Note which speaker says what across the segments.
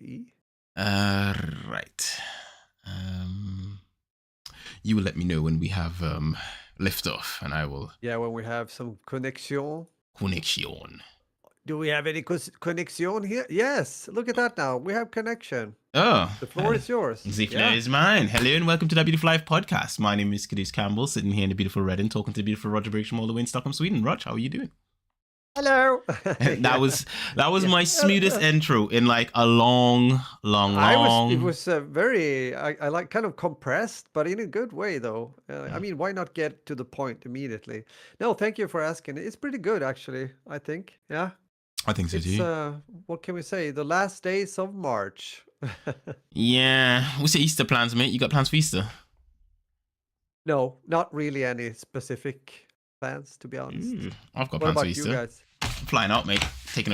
Speaker 1: see.
Speaker 2: Right. You will let me know when we have lift off, and I will.
Speaker 1: Yeah, when we have some connection.
Speaker 2: Connection.
Speaker 1: Do we have any connection here? Yes, look at that now. We have connection.
Speaker 2: Oh,
Speaker 1: The floor is yours.
Speaker 2: Zichner is mine. Hello and welcome to the Beautiful Life podcast. My name is Caduce Campbell, sitting here in the beautiful Reading, talking to the beautiful Roger Bergstrom all the way in Stockholm, Sweden. Rog, how are you doing?
Speaker 1: Hello.
Speaker 2: That was my smoothest intro in like a long.
Speaker 1: It was very, I like kind of compressed, but in a good way though. I mean, why not get to the point immediately? No, thank you for asking. It's pretty good actually, I think. Yeah.
Speaker 2: I think so too.
Speaker 1: What can we say? The last days of March.
Speaker 2: Yeah. What's your Easter plans, mate? You got plans for Easter?
Speaker 1: No, not really any specific plans, to be honest.
Speaker 2: I've got plans for Easter.
Speaker 1: What about you guys?
Speaker 2: I'm flying out, mate. Taking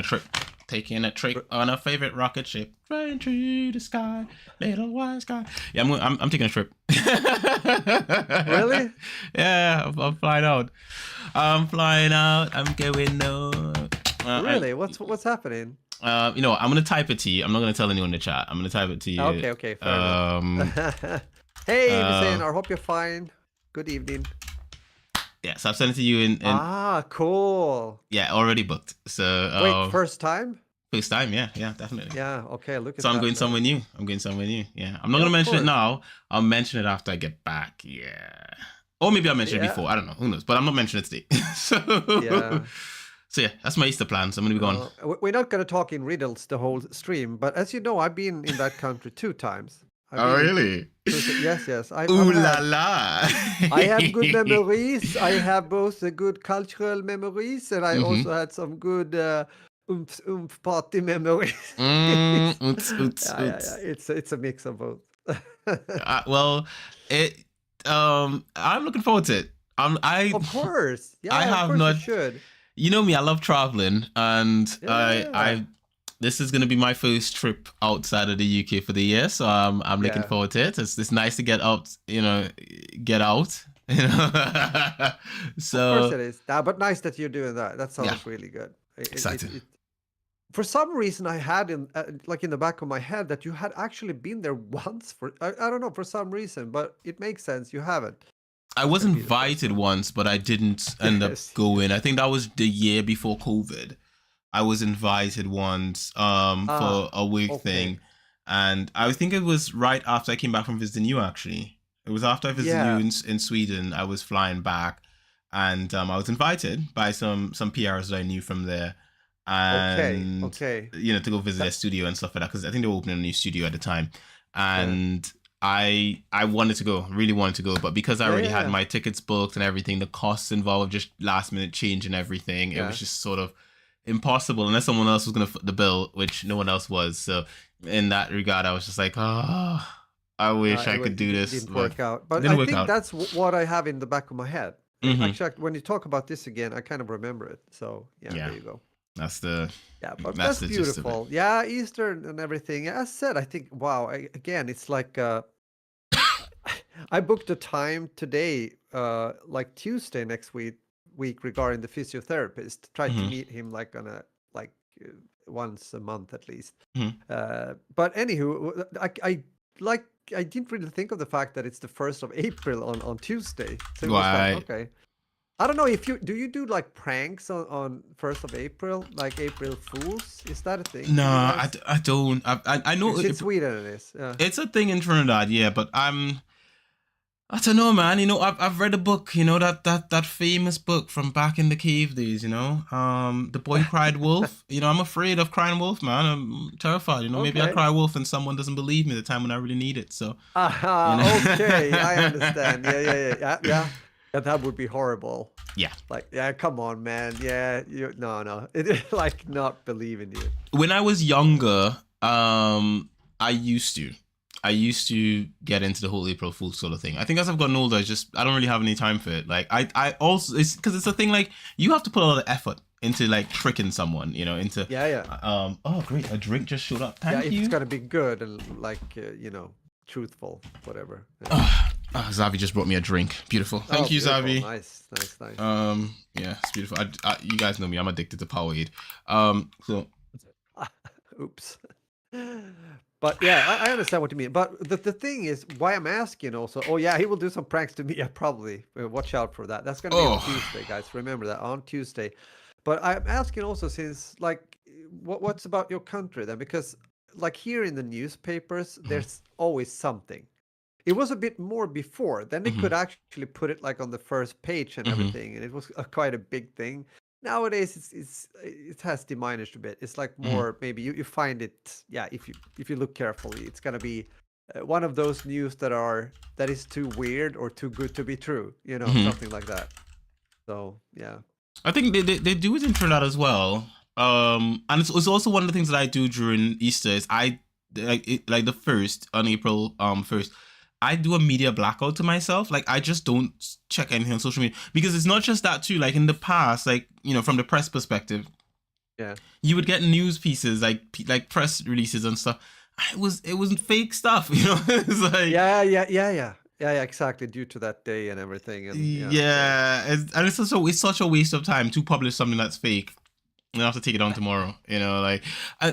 Speaker 2: a trip on a favorite rocket ship, flying through the sky, little white sky. Yeah, I'm taking a trip.
Speaker 1: Really?
Speaker 2: Yeah, I'm flying out. I'm going north.
Speaker 1: Really? What's happening?
Speaker 2: I'm gonna type it to you. I'm not gonna tell anyone in the chat. I'm gonna type it to you.
Speaker 1: Okay, fair enough. Hey, Hussein, I hope you're fine. Good evening.
Speaker 2: Yeah, so I've sent it to you in
Speaker 1: cool.
Speaker 2: Yeah, already booked. So
Speaker 1: wait, first time?
Speaker 2: First time, yeah, definitely.
Speaker 1: Yeah, okay, look at
Speaker 2: that. So
Speaker 1: I'm
Speaker 2: going somewhere new. Yeah. I'm not gonna mention it now. I'll mention it after I get back. Yeah. Or maybe I'll mention it before. I don't know. Who knows? But I'm not mentioning it today. So yeah, that's my Easter plans. I'm gonna be gone.
Speaker 1: We're not gonna talk in riddles the whole stream, but as you know, I've been in that country 2 times.
Speaker 2: Really?
Speaker 1: Yes.
Speaker 2: Ooh la la!
Speaker 1: I have good memories. I have both the good cultural memories, and I also had some good party memories.
Speaker 2: Yeah.
Speaker 1: It's a mix of both.
Speaker 2: I'm looking forward to it.
Speaker 1: Of course. Yeah,
Speaker 2: I have
Speaker 1: of course
Speaker 2: not.
Speaker 1: You should.
Speaker 2: You know me, I love traveling, and this is gonna be my first trip outside of the UK for the year, so I'm looking forward to it. It's nice to get out. So
Speaker 1: of course it is. But nice that you're doing that. That sounds really good.
Speaker 2: Exciting.
Speaker 1: For some reason, I had in the back of my head that you had actually been there once. I don't know, for some reason, but it makes sense. You haven't.
Speaker 2: I was invited once, but I didn't end up going. I think that was the year before COVID. I was invited once for a week thing, and I think it was right after I came back from visiting you. Actually, it was after I visited you in Sweden. I was flying back, and I was invited by some PRs that I knew from there, and to go visit their studio and stuff like that, because I think they were opening a new studio at the time, and. I wanted to go, really wanted to go, but because I already had my tickets booked and everything, the costs involved, just last minute change and everything, it was just sort of impossible unless someone else was going to foot the bill, which no one else was. So in that regard, I was just like, I wish I could do this.
Speaker 1: It didn't work out. But I think that's what I have in the back of my head. Actually, when you talk about this again, I kind of remember it. So there you go.
Speaker 2: That's
Speaker 1: beautiful. Yeah, Easter and everything. As I said, I think, again, it's like I booked a time today, like Tuesday next week regarding the physiotherapist. Try to meet him like on a once a month at least. But anywho, I didn't really think of the fact that it's the 1st of April on Tuesday. So it was like, okay. I don't know if you do like pranks on 1st of April, like April Fools. Is that a thing?
Speaker 2: No, I don't. I know
Speaker 1: it's in Sweden. It is. Yeah.
Speaker 2: It's a thing in Trinidad, yeah. But I don't know, man. I've read a book. That famous book from back in the cave days. The Boy Cried Wolf. I'm afraid of crying wolf, man. I'm terrified. Maybe I cry wolf and someone doesn't believe me the time when I really need it. So.
Speaker 1: Okay, I understand. Yeah. That would be horrible.
Speaker 2: Yeah.
Speaker 1: Come on, man. Yeah, no. It is like not believing you.
Speaker 2: When I was younger, I used to get into the whole April Fool's sort of thing. I think as I've gotten older, I don't really have any time for it. Like I also, it's because it's a thing like you have to put a lot of effort into like tricking someone, into.
Speaker 1: Yeah.
Speaker 2: Oh, great! A drink just showed up. Thank you.
Speaker 1: It's gotta be good and truthful, whatever.
Speaker 2: Zavi just brought me a drink. Beautiful. Thank you,
Speaker 1: beautiful.
Speaker 2: Zavi.
Speaker 1: Nice.
Speaker 2: Yeah, it's beautiful. You guys know me. I'm addicted to Powerade. So.
Speaker 1: Oops. But yeah, I understand what you mean. But the thing is, why I'm asking also, oh yeah, he will do some pranks to me. Yeah, probably. Watch out for that. That's going to be on
Speaker 2: Oh.
Speaker 1: Tuesday, guys. Remember that, on Tuesday. But I'm asking also, since like, what's about your country then? Because like here in the newspapers,
Speaker 2: Mhm.
Speaker 1: there's always something. It was a bit more before. Then they could
Speaker 2: Mhm.
Speaker 1: actually put it like on the first page and
Speaker 2: Mhm.
Speaker 1: everything, and it was quite a big thing. Nowadays, it has diminished a bit. It's like
Speaker 2: Mhm.
Speaker 1: more, maybe you find it. Yeah, if you look carefully, it's gonna be one of those news that is too weird or too good to be true. You know,
Speaker 2: Mhm.
Speaker 1: something like that. So yeah.
Speaker 2: I think they do it in Trinidad as well. And it's also one of the things that I do during Easter is like the first on April 1st. I do a media blackout to myself. Like I just don't check anything on social media because it's not just that too. Like in the past, like from the press perspective,
Speaker 1: Yeah.
Speaker 2: you would get news pieces like press releases and stuff. It wasn't fake stuff. It's like
Speaker 1: Yeah, exactly. Due to that day and everything, and yeah, so
Speaker 2: yeah, and it's such a waste of time to publish something that's fake. I have to take it on tomorrow. Like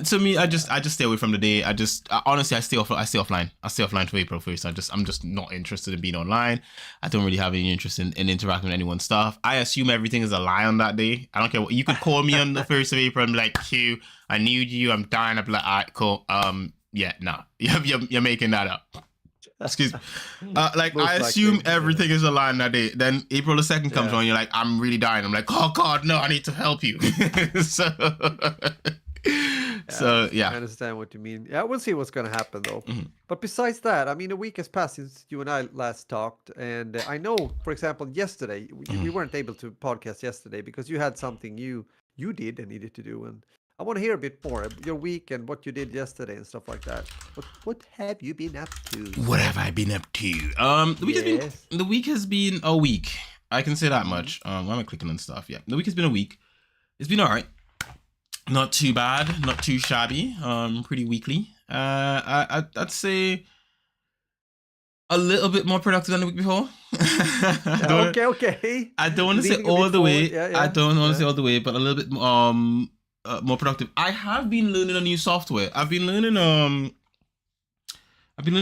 Speaker 2: to me,
Speaker 1: yeah.
Speaker 2: I just stay away from the day. Honestly, I stay offline. I stay offline for April 1st. I'm just not interested in being online. I don't really have any interest in interacting with anyone's stuff. I assume everything is a lie on that day. I don't care what you could call me on the 1st of April and be like, Q, I need you. I'm dying. I'm like, all right, cool. Yeah, no, you're making that up. Excuse me. Like I
Speaker 1: Most
Speaker 2: assume
Speaker 1: likely, yeah.
Speaker 2: everything is aligned that day. Then April the 2nd comes
Speaker 1: Yeah.
Speaker 2: on. You're like, I'm really dying. I'm like, oh God, no, I need to help you. so,
Speaker 1: Yeah,
Speaker 2: so
Speaker 1: I
Speaker 2: yeah.
Speaker 1: understand what you mean. Yeah, we'll see what's going to happen though.
Speaker 2: Mhm.
Speaker 1: But besides that, I mean, a week has passed since you and I last talked, and I know, for example, yesterday we
Speaker 2: Mhm.
Speaker 1: weren't able to podcast yesterday because you had something you did and needed to do, and I want to hear a bit more your week and what you did yesterday and stuff like that. What have you been up to,
Speaker 2: What
Speaker 1: sir?
Speaker 2: have I been up to?
Speaker 1: Yes.
Speaker 2: The week has been a week. I can say that
Speaker 1: Mhm.
Speaker 2: much. Why am I clicking on stuff? Yeah, the week has been a week. It's been all right. Not too bad. Not too shabby. Pretty weekly. I'd say a little bit more productive than the week before. I
Speaker 1: Yeah,
Speaker 2: don't
Speaker 1: okay.
Speaker 2: I don't want to say
Speaker 1: Leaning a
Speaker 2: all
Speaker 1: bit
Speaker 2: the
Speaker 1: forward.
Speaker 2: way.
Speaker 1: Yeah,
Speaker 2: I
Speaker 1: yeah,
Speaker 2: don't want to say
Speaker 1: yeah.
Speaker 2: all the way, but a little bit more productive. I have been learning a new software. I've been learning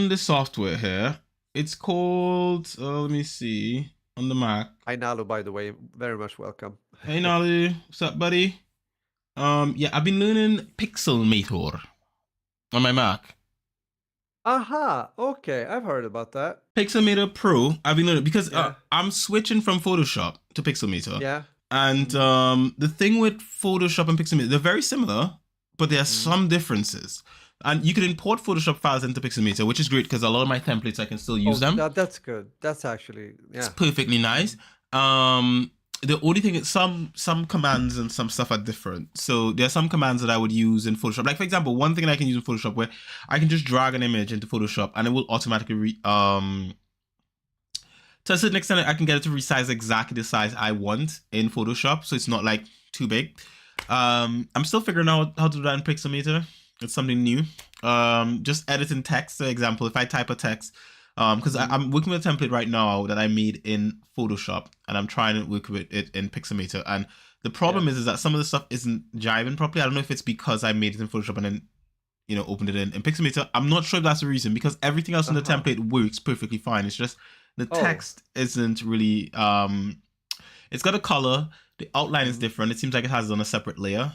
Speaker 2: this software here. It's called let me see on the Mac.
Speaker 1: Hi, Nalu, by the way, very much welcome.
Speaker 2: Hey Nolly, what's up, buddy? Yeah, I've been learning Pixelmator on my Mac.
Speaker 1: Aha, okay, I've heard about that.
Speaker 2: Pixelmator Pro. I've been learning because
Speaker 1: Yeah,
Speaker 2: I'm switching from Photoshop to Pixelmator,
Speaker 1: yeah.
Speaker 2: and
Speaker 1: Mhm,
Speaker 2: the thing with Photoshop and Pixelmator, they're very similar, but there are
Speaker 1: mhm.
Speaker 2: some differences. And you can import Photoshop files into Pixelmator, which is great because a lot of my templates I can still use
Speaker 1: Oh,
Speaker 2: them.
Speaker 1: that's good. That's actually,
Speaker 2: It's
Speaker 1: yeah.
Speaker 2: perfectly nice.
Speaker 1: Mhm.
Speaker 2: The only thing is some commands and some stuff are different. So there are some commands that I would use in Photoshop. Like for example, one thing that I can use in Photoshop where I can just drag an image into Photoshop and it will automatically to a certain extent I can get it to resize exactly the size I want in Photoshop, so it's not like too big. I'm still figuring out how to do that in Pixelmator. It's something new. Just editing text, for example, if I type a text, because
Speaker 1: Mhm.
Speaker 2: I'm working with a template right now that I made in Photoshop, and I'm trying to work with it in Pixelmator. And the
Speaker 1: Yeah.
Speaker 2: problem is that some of the stuff isn't jiving properly. I don't know if it's because I made it in Photoshop and then opened it in Pixelmator. I'm not sure if that's the reason because everything else in the
Speaker 1: Uh-huh.
Speaker 2: template works perfectly fine. It's just the
Speaker 1: Oh.
Speaker 2: text isn't really it's got a color, the outline is
Speaker 1: Mhm.
Speaker 2: different. It seems like it has it on a separate layer.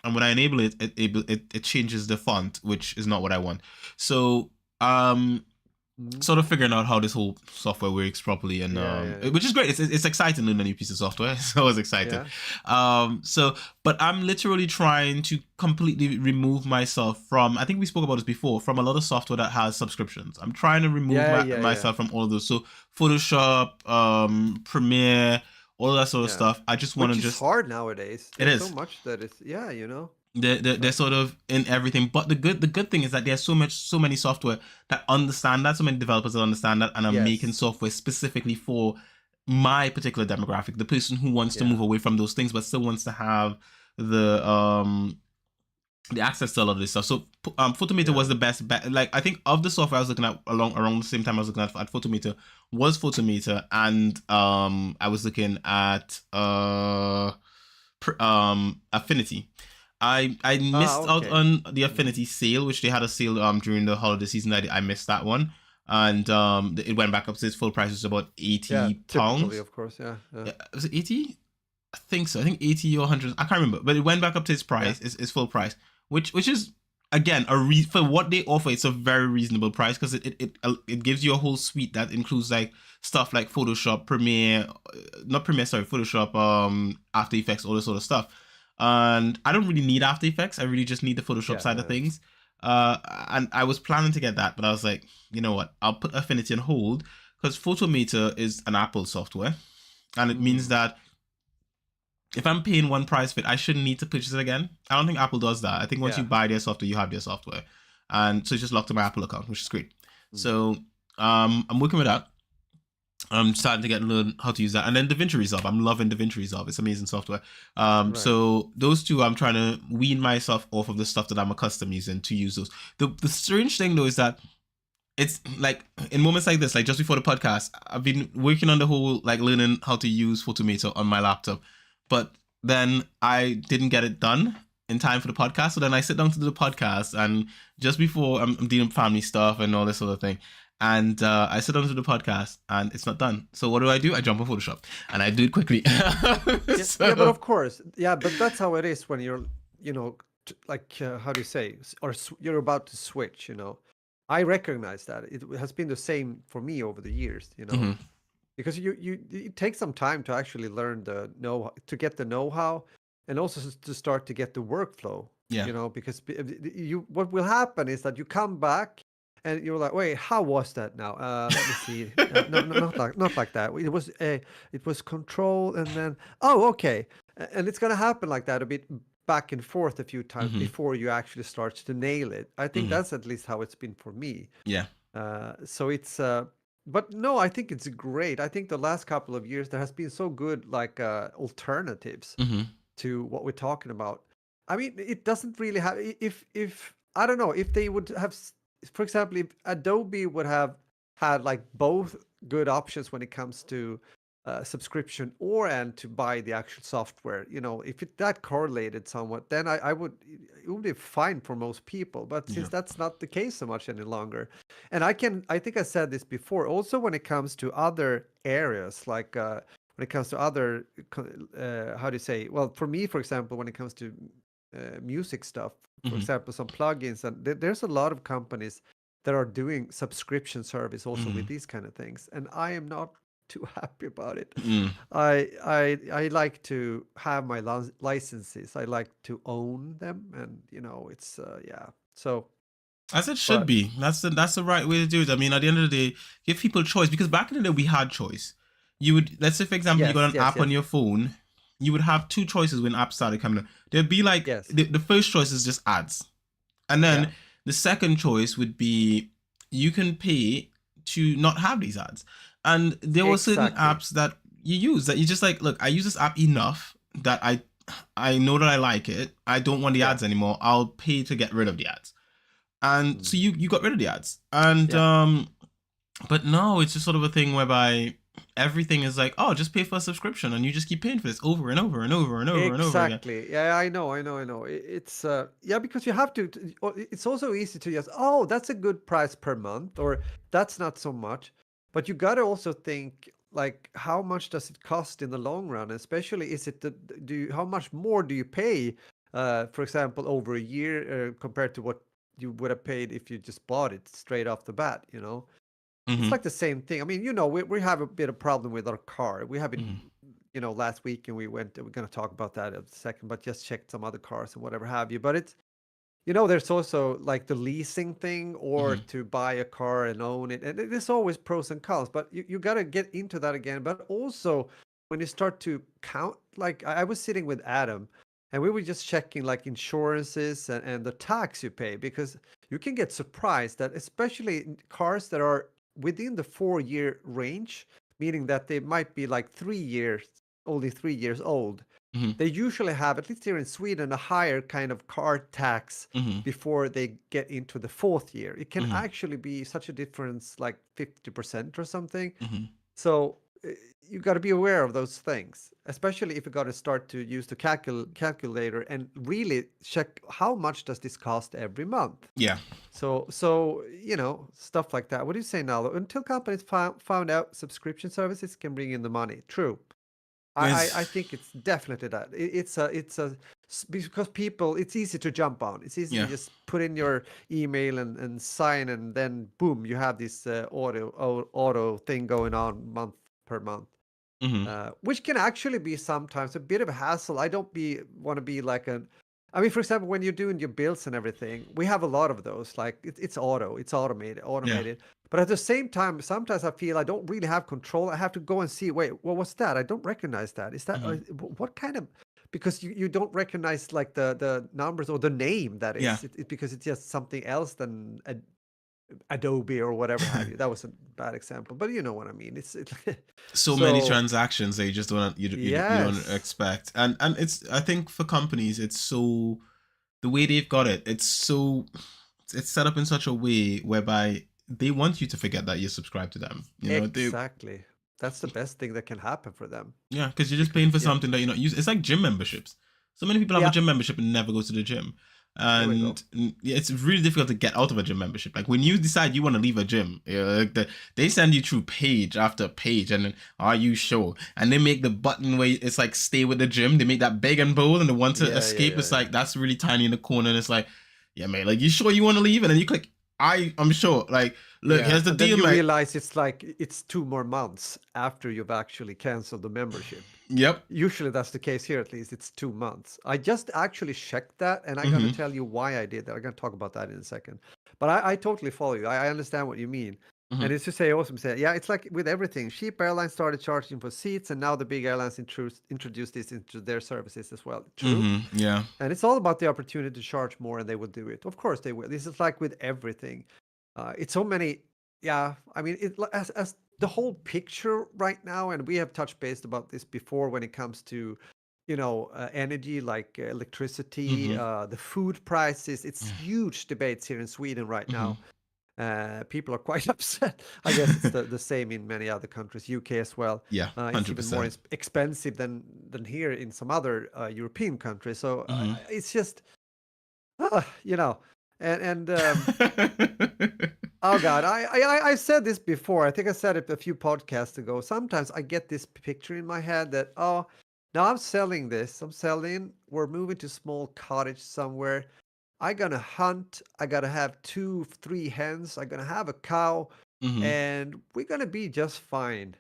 Speaker 2: And when I enable it, it changes the font, which is not what I want. So
Speaker 1: Mhm.
Speaker 2: sort of figuring out how this whole software works properly, and
Speaker 1: Yeah, yeah, yeah.
Speaker 2: which is great. It's exciting learning a new piece of software. So I was excited.
Speaker 1: Yeah.
Speaker 2: So but I'm literally trying to completely remove myself from, I think we spoke about this before, from a lot of software that has subscriptions. I'm trying to remove
Speaker 1: Yeah, yeah, yeah.
Speaker 2: myself from all of those. So Photoshop, Premiere, all that sort of
Speaker 1: Yeah.
Speaker 2: stuff. I just want
Speaker 1: Which
Speaker 2: to
Speaker 1: is
Speaker 2: just
Speaker 1: hard nowadays.
Speaker 2: it
Speaker 1: There's so
Speaker 2: is.
Speaker 1: much that is, yeah, you know.
Speaker 2: They're
Speaker 1: But
Speaker 2: sort of in everything, but the good thing is that there's so many software that understand that, so many developers that understand that, and are making
Speaker 1: yes.
Speaker 2: software specifically for my particular demographic, the person who wants to
Speaker 1: Yeah.
Speaker 2: move away from those things but still wants to have the access to a lot of this stuff. So Photometer
Speaker 1: Yeah.
Speaker 2: was the best bet. Like I think of the software I was looking at around the same time I was looking at Photometer was Photometer, and I was looking at Affinity. I missed out
Speaker 1: Okay.
Speaker 2: on the Affinity sale, which they had a sale during the holiday season. I missed that one, and it went back up to its full price, which was about
Speaker 1: Yeah, typically,
Speaker 2: £80.
Speaker 1: of course. Yeah.
Speaker 2: Yeah, was it 80? I think so. I think 80 or 100. I can't remember, but it went back up to its
Speaker 1: Yeah.
Speaker 2: price, its full price, which is again for what they offer. It's a very reasonable price because it gives you a whole suite that includes like stuff like Photoshop, Premiere, not Premiere, sorry, Photoshop, After Effects, all this sort of stuff. And I don't really need After Effects. I really just need the Photoshop side of
Speaker 1: Yeah.
Speaker 2: things. And I was planning to get that, but I was like, you know what? I'll put Affinity on hold because Photometer is an Apple software, and it means that if I'm paying one price for it, I shouldn't need to purchase it again. I don't think Apple does that. I think once you
Speaker 1: Yeah.
Speaker 2: buy their software, you have their software, and so it's just locked to my Apple account, which is great.
Speaker 1: Mm.
Speaker 2: So I'm working with that. I'm starting to get learn how to use that, and then DaVinci Resolve. I'm loving DaVinci Resolve. It's amazing software.
Speaker 1: Right.
Speaker 2: So those two, I'm trying to wean myself off of the stuff that I'm accustomed using to use those. The strange thing though is that it's like in moments like this, like just before the podcast, I've been working on the whole like learning how to use Photometer on my laptop, but then I didn't get it done in time for the podcast. So then I sit down to do the podcast, and just before I'm dealing with family stuff and all this sort of thing, and I sit down to the podcast and it's not done. So what do? I jump on Photoshop and I do it quickly. So,
Speaker 1: Yeah, but of course, yeah, but that's how it is when you're, like, how do you say, you're about to switch. I recognize that it has been the same for me over the years.
Speaker 2: mhm.
Speaker 1: Because it takes some time to actually learn to get the know-how, and also to start to get the workflow.
Speaker 2: Yeah.
Speaker 1: Because what will happen is that you come back and you're like, wait, how was that now? Let me see. No, not like that. It was control, and then okay, and it's gonna happen like that a bit back and forth a few times before you actually start to nail it. I think that's at least how it's been for me.
Speaker 2: Yeah.
Speaker 1: So it's but no, I think it's great. I think the last couple of years there has been so good like alternatives to what we're talking about. I mean, it doesn't really have if I don't know if they would have, for example, if Adobe would have had like both good options when it comes to subscription and to buy the actual software. If that correlated somewhat, then I would it would be fine for most people. But since that's not the case so much any longer, and I think I said this before. Also, when it comes to other areas, like when it comes to other, how do you say? Well, for me, for example, when it comes to music stuff, for example, some plugins, and there's a lot of companies that are doing subscription service also with these kind of things, and I am not too happy about it. I like to have my licenses. I like to own them, and it's yeah. So
Speaker 2: as it should be. That's the right way to do it. I mean, at the end of the day, give people choice, because back in the day we had choice. You would, let's say for example, you got an app on your phone. You would have two choices when apps started coming up. There'd be like the first choice is just ads, and then the second choice would be you can pay to not have these ads. And there were certain apps that you use that you just like, look, I use this app enough that I know that I like it. I don't want the ads anymore. I'll pay to get rid of the ads. And so you got rid of the ads. And but no, it's just sort of a thing whereby everything is like, oh, just pay for a subscription, and you just keep paying for this over and over and over and over and over again.
Speaker 1: Exactly. Yeah, I know. It's because you have to. It's also easy to just, that's a good price per month, or that's not so much. But you got to also think, like, how much does it cost in the long run? Especially, how much more do you pay, for example, over a year compared to what you would have paid if you just bought it straight off the bat? It's like the same thing. I mean, we have a bit of problem with our car. We have it, last week, and we're going to talk about that in a second, but just checked some other cars and whatever have you. But it's, there's also like the leasing thing, or to buy a car and own it. And there's always pros and cons, but you got to get into that again. But also when you start to count, like I was sitting with Adam, and we were just checking like insurances and the tax you pay, because you can get surprised that especially cars that are within the 4-year range, meaning that they might be like only 3 years old. They usually have, at least here in Sweden, a higher kind of car tax before they get into the 4th year. It can actually be such a difference, like 50% or something. So you got to be aware of those things, especially if you got to start to use the calculator and really check how much does this cost every month.
Speaker 2: Yeah.
Speaker 1: So stuff like that. What do you say now? Until companies found out subscription services can bring in the money. True. I think it's definitely that. It's a because people, it's easy to jump on. It's easy to just put in your email and sign, and then boom, you have this auto thing going on month per month. Which can actually be sometimes a bit of a hassle. I don't want to be like I mean, for example, when you're doing your bills and everything, we have a lot of those. Like it's automated.
Speaker 2: Yeah.
Speaker 1: But at the same time, sometimes I feel I don't really have control. I have to go and see, wait, what was that? I don't recognize that. Is that what kind of? Because you don't recognize like the numbers or the name that is.
Speaker 2: Yeah.
Speaker 1: Because it's just something else than Adobe or whatever have you. That was a bad example, but you know what I mean. It's
Speaker 2: so many transactions that you just don't you don't expect, and it's, I think for companies, it's so, the way they've got it, it's set up in such a way whereby they want you to forget that you're subscribed to them.
Speaker 1: Exactly. That's the best thing that can happen for them.
Speaker 2: Yeah, because you're just paying for something that you're not using. It's like gym memberships. So many people have a gym membership and never go to the gym. And it's really difficult to get out of a gym membership. Like when you decide you want to leave a gym, they send you through page after page, and then, are you sure? And they make the button where it's like stay with the gym. They make that big and bold, and the one to escape is like that's really tiny in the corner, and it's like, yeah, mate, like, you sure you want to leave? And then you click, I'm sure. Like, look, here's the deal.
Speaker 1: Then you realize it's 2 more months after you've actually canceled the membership.
Speaker 2: Yep.
Speaker 1: Usually that's the case here, at least. It's 2 months. I just actually checked that, and I'm going to tell you why I did that. I'm going to talk about that in a second. But I totally follow you. I understand what you mean. And it's to say, it's like with everything. Cheap airlines started charging for seats, and now the big airlines introduced this into their services as well. True.
Speaker 2: Yeah.
Speaker 1: And it's all about the opportunity to charge more, and they will do it. Of course they will. This is like with everything. It's so many. Yeah. I mean, as the whole picture right now, and we have touched base about this before when it comes to, energy, like electricity, the food prices. It's huge debates here in Sweden right now. People are quite upset. I guess it's the same in many other countries, UK as well.
Speaker 2: Yeah, 100%.
Speaker 1: It's even more expensive than here in some other European countries. So it's just, and oh God, I said this before. I think I said it a few podcasts ago. Sometimes I get this picture in my head that, now I'm selling this. We're moving to a small cottage somewhere. I'm going to hunt. I got to have 2-3 hens. I'm going to have a cow, and we're going to be just fine.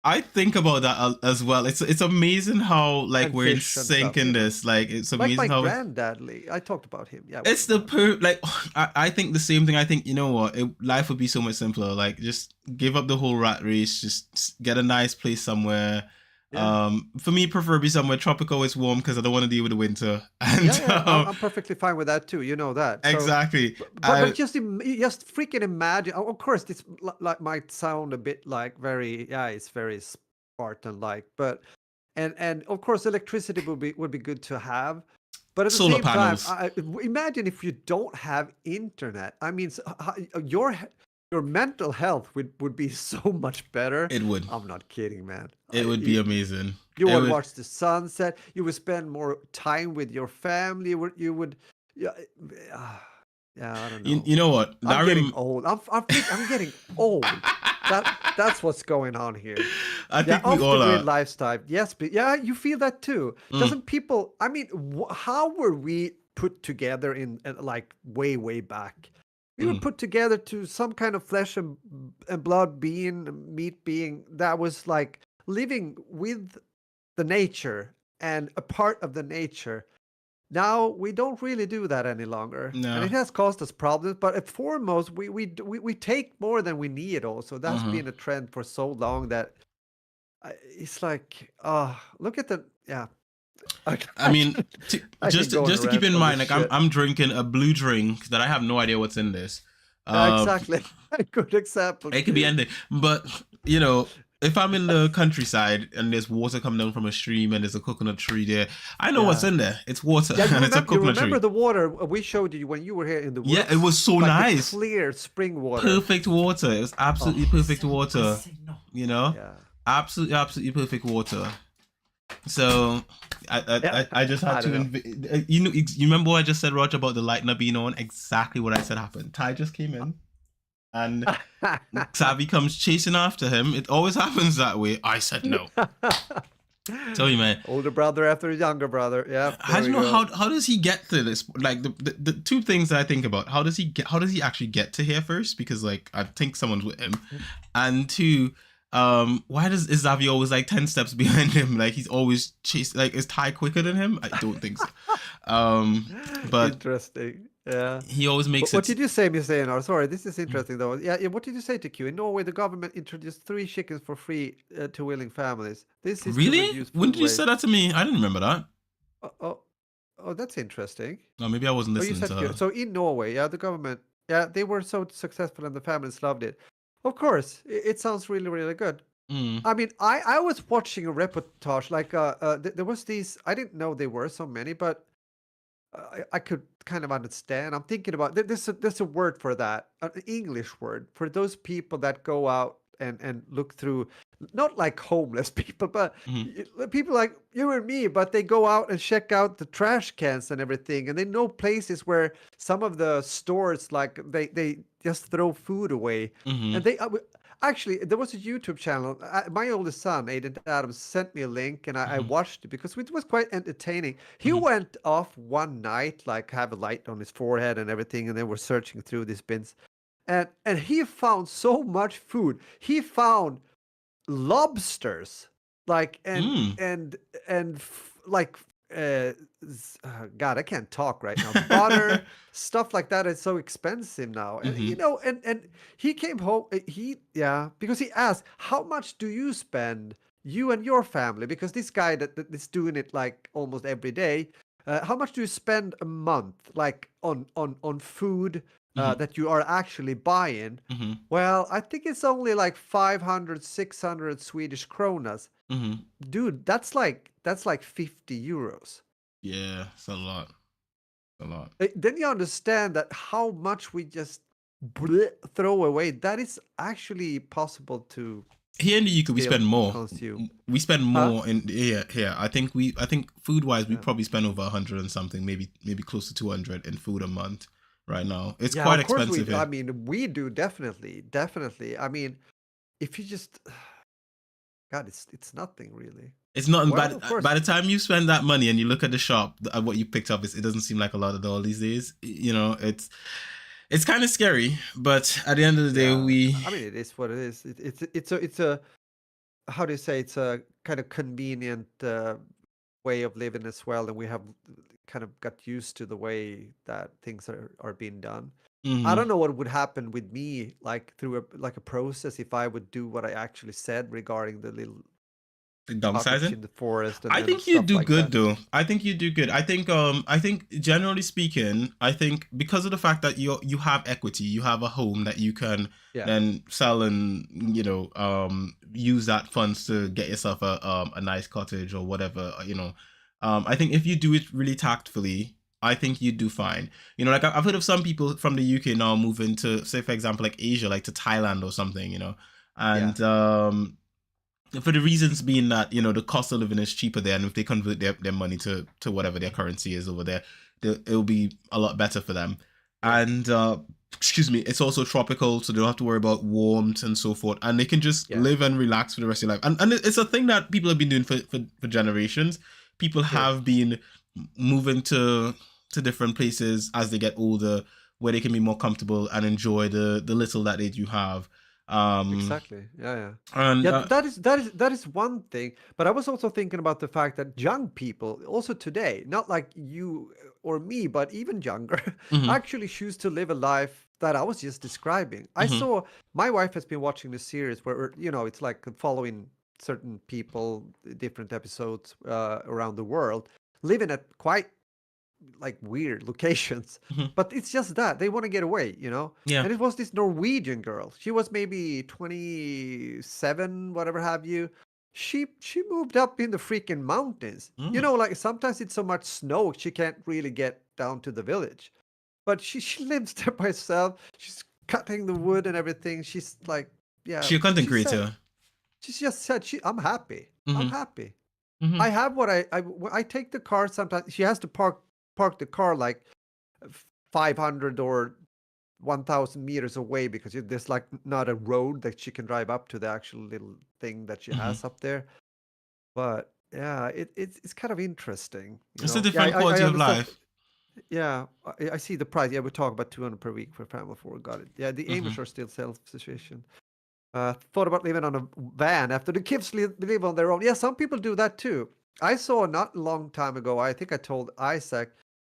Speaker 2: I think about that as well. It's amazing how like we're in sync in this. Like, it's amazing
Speaker 1: like my
Speaker 2: how
Speaker 1: granddad. I talked about him. Yeah,
Speaker 2: it's I think the same thing. I think, you know what, life would be so much simpler. Like, just give up the whole rat race. Just get a nice place somewhere. Yeah. For me, preferably somewhere tropical. It's warm because I don't want to deal with the winter. And
Speaker 1: I'm perfectly fine with that too. You know that.
Speaker 2: Exactly.
Speaker 1: But just freaking imagine. Of course, this might sound a bit like it's very Spartan-like, but and of course, electricity would be good to have. But at the
Speaker 2: solar
Speaker 1: same
Speaker 2: panels.
Speaker 1: time, imagine if you don't have internet. I mean, your mental health would be so much better.
Speaker 2: It would.
Speaker 1: I'm not kidding, man.
Speaker 2: It would be amazing.
Speaker 1: You would watch the sunset. You would spend more time with your family. You would. I don't know.
Speaker 2: You know what?
Speaker 1: I'm getting old. I'm getting old. That's what's going on here.
Speaker 2: I think we all are.
Speaker 1: Lifestyle. Yes, but you feel that too. Doesn't people? I mean, how were we put together in like way back? We were put together to some kind of flesh and blood meat being that was like living with the nature and a part of the nature. Now we don't really do that any longer, and it has caused us problems. But at foremost, we take more than we need. Also, that's been a trend for so long that it's like, look at the
Speaker 2: I mean, just to keep in mind, like I'm drinking a blue drink that I have no idea what's in this.
Speaker 1: Exactly, a good example.
Speaker 2: It could be anything, but if I'm in the countryside and there's water coming down from a stream and there's a coconut tree there, I know what's in there. It's water, and it's a coconut tree.
Speaker 1: Remember the water we showed you when you were here in the woods?
Speaker 2: Yeah, it was so nice.
Speaker 1: Clear spring water.
Speaker 2: Perfect water. It was absolutely perfect water.
Speaker 1: Yeah.
Speaker 2: absolutely perfect water. So I just had to you remember what I just said, Roger, about the light not being on? Exactly what I said happened. Ty just came in and Xavi comes chasing after him. It always happens that way. I said no. Tell you, man.
Speaker 1: Older brother after younger brother. Yeah.
Speaker 2: I don't know how does he get to this? Like the two things that I think about. How does he actually get to here first? Because like I think someone's with him. And two, why is Xavi always like 10 steps behind him? Like he's always chasing. Like is Ty quicker than him? I don't think so. But
Speaker 1: interesting. Yeah.
Speaker 2: He always makes
Speaker 1: what did you say, Miss Einar? Sorry, this is interesting though. Yeah, what did you say to Q? In Norway, the government introduced 3 chickens for free to willing families. This is
Speaker 2: really? When did you say that to me? I didn't remember that.
Speaker 1: Oh, that's interesting.
Speaker 2: No, maybe I wasn't listening to her.
Speaker 1: So in Norway, yeah, the government, yeah, they were so successful and the families loved it. Of course, it sounds really, really good. I mean, I was watching a reportage, like there was these, I didn't know there were so many, but I could kind of understand. I'm thinking about there's a word for that, an English word for those people that go out and look through, not like homeless people, but people like you and me, but they go out and check out the trash cans and everything, and they know places where some of the stores like they just throw food away, and they. Actually, there was a YouTube channel. My oldest son, Aiden Adams, sent me a link, and I watched it because it was quite entertaining. He went off one night, like have a light on his forehead and everything, and they were searching through these bins, and he found so much food. He found lobsters, like like God, I can't talk right now. Butter, stuff like that is so expensive now, and you know, and he came home. Because he asked, "How much do you spend, you and your family?" Because this guy that is doing it like almost every day. How much do you spend a month, like on food that you are actually buying? Well, I think it's only like 500, 600 Swedish kronas. Dude, that's like 50 euros.
Speaker 2: Yeah, it's a lot. A lot.
Speaker 1: Then you understand that how much we just throw away. That is actually possible to.
Speaker 2: Here in the UK, we spend more.
Speaker 1: Consume.
Speaker 2: We spend more in here. I think food wise, we probably spend over 100 and something, maybe close to 200 in food a month right now. It's quite expensive here.
Speaker 1: I mean, we do definitely. I mean, if you just, God, it's nothing really.
Speaker 2: It's not by the time you spend that money and you look at the shop, what you picked up, it doesn't seem like a lot at all these days. You know, it's kind of scary, but at the end of the day,
Speaker 1: I mean, it is what it is. It's a how do you say? It's a kind of convenient way of living as well, and we have kind of got used to the way that things are being done. I don't know what would happen with me, like through a process, if I would do what I actually said regarding the little
Speaker 2: downsizing
Speaker 1: in the forest.
Speaker 2: I think you do good though. I think you do good. I think generally speaking, I think because of the fact that you have equity, you have a home that you can then sell and use that funds to get yourself a nice cottage or whatever. I think if you do it really tactfully, I think you do fine. Like I've heard of some people from the UK now moving to, say for example, like Asia, like to Thailand or something. And for the reasons being that the cost of living is cheaper there, and if they convert their money to whatever their currency is over there, it'll be a lot better for them. And it's also tropical, so they don't have to worry about warmth and so forth, and they can just live and relax for the rest of their life. And it's a thing that people have been doing for generations. People have been moving to different places as they get older, where they can be more comfortable and enjoy the little that they do have.
Speaker 1: Exactly. And that is one thing. But I was also thinking about the fact that young people, also today, not like you or me, but even younger, actually choose to live a life that I was just describing. I saw, my wife has been watching this series where it's like following certain people, different episodes around the world, living at quite like weird locations, but it's just that they want to get away, and it was this Norwegian girl. She was maybe 27, whatever have you. She moved up in the freaking mountains. Like sometimes it's so much snow she can't really get down to the village, but she lives there by herself. She's cutting the wood and everything. She's like,
Speaker 2: she's a content creator.
Speaker 1: She just said, I'm happy. I'm
Speaker 2: Mm-hmm.
Speaker 1: happy.
Speaker 2: Mm-hmm.
Speaker 1: I have what I take the car sometimes. She has to park the car like 500 or 1,000 meters away because there's like not a road that she can drive up to the actual little thing that she
Speaker 2: Mm-hmm.
Speaker 1: has up there. But yeah, it's kind of interesting, you
Speaker 2: It's a
Speaker 1: know. Yeah,
Speaker 2: different
Speaker 1: I
Speaker 2: quality of
Speaker 1: understand.
Speaker 2: life.
Speaker 1: Yeah, I see the price. Yeah, we talk about 200 per week for family four. Got it. Yeah, the
Speaker 2: Mm-hmm.
Speaker 1: Amish are still self-sufficient. Thought about living on a van after the kids live on their own. Yeah, some people do that too. I saw not a long time ago. I think I told Isaac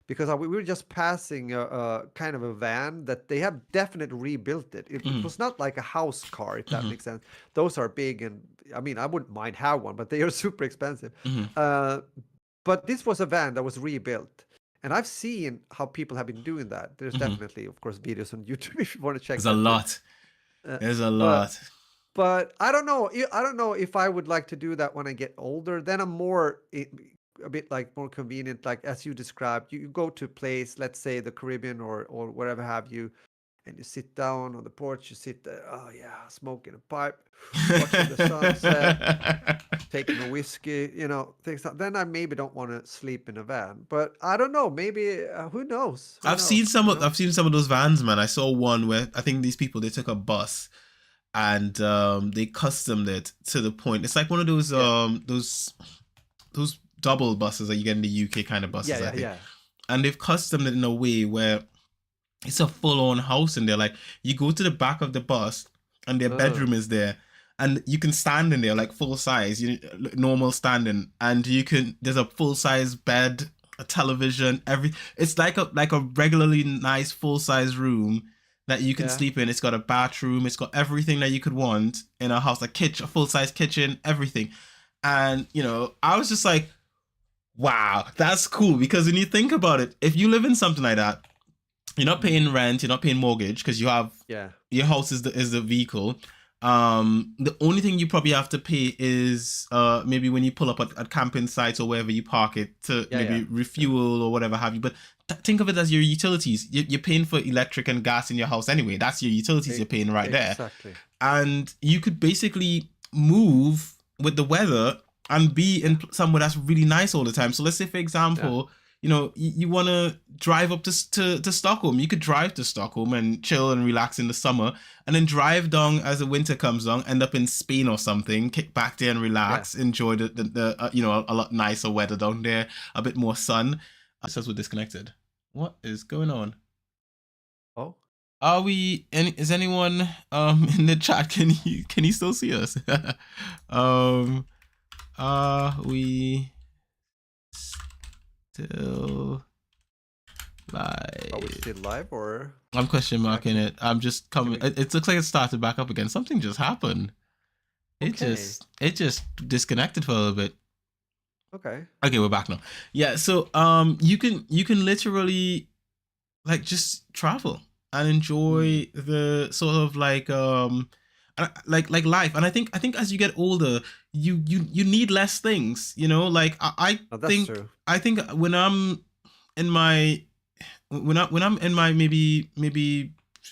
Speaker 1: because we were just passing a kind of a van that they have definitely rebuilt it. It
Speaker 2: Mm-hmm.
Speaker 1: was not like a house car, if that
Speaker 2: Mm-hmm.
Speaker 1: makes sense. Those are big, and I mean, I wouldn't mind have one, but they are super expensive.
Speaker 2: Mm-hmm.
Speaker 1: Uh, but this was a van that was rebuilt. And I've seen how people have been doing that. There's
Speaker 2: Mm-hmm.
Speaker 1: definitely, of course, videos on YouTube if you want to check
Speaker 2: There's a
Speaker 1: that too.
Speaker 2: lot.
Speaker 1: Uh,
Speaker 2: There's a
Speaker 1: but
Speaker 2: lot.
Speaker 1: I don't know. I don't know if I would like to do that when I get older. Then I'm more a bit like more convenient. Like as you described, you go to a place, let's say the Caribbean or wherever have you, and you sit down on the porch. You sit there, oh yeah, smoking a pipe, watching the sunset, taking a whiskey, you know, things like. Then I maybe don't want to sleep in a van. But I don't know. Maybe who knows? Who
Speaker 2: I've seen
Speaker 1: knows?
Speaker 2: some
Speaker 1: You
Speaker 2: of
Speaker 1: know?
Speaker 2: those vans, man. I saw one where I think these people they took a bus and they customed it to the point. It's like one of
Speaker 1: Yeah.
Speaker 2: those double buses that you get in the UK kind of
Speaker 1: Yeah.
Speaker 2: buses, I
Speaker 1: Yeah.
Speaker 2: think.
Speaker 1: Yeah.
Speaker 2: And they've customed it in a way where it's a full on house in there. Like you go to the back of the bus and their
Speaker 1: Uh,
Speaker 2: bedroom is there. And you can stand in there like full size, normal standing, and there's a full size bed, a television, it's like a regularly nice full size room that you can
Speaker 1: yeah.
Speaker 2: sleep in. It's got a bathroom, it's got everything that you could want in a house, a full size kitchen, everything. And I was just like, wow, that's cool. Because when you think about it, if you live in something like that, you're not paying rent, you're not paying mortgage because you have
Speaker 1: Yeah.
Speaker 2: your house is the vehicle. The only thing you probably have to pay is maybe when you pull up at camping sites or wherever you park it to
Speaker 1: Yeah.
Speaker 2: maybe
Speaker 1: Yeah. Yeah.
Speaker 2: refuel or whatever have you. But think of it as your utilities. You're paying for electric and gas in your house anyway. That's your utilities you're paying right there.
Speaker 1: Exactly.
Speaker 2: And you could basically move with the weather and be in somewhere that's really nice all the time. So let's say, for example, you want to drive up to Stockholm. You could drive to Stockholm and chill and relax in the summer, and then drive down as the winter comes on, end up in Spain or something, kick back there and relax, enjoy the a lot nicer weather down there, a bit more sun. It says we're disconnected. What is going on?
Speaker 1: Oh.
Speaker 2: Are we? Is anyone in the chat? Can you still see us? Are we still live?
Speaker 1: Are we still live or?
Speaker 2: I'm question marking it. I'm just coming. It looks like it started back up again. Something just happened. It just disconnected for a little bit.
Speaker 1: Okay,
Speaker 2: we're back now. Yeah, so you can literally like just travel and enjoy the sort of like life. And I think as you get older, you need less things, like I think when I'm in my maybe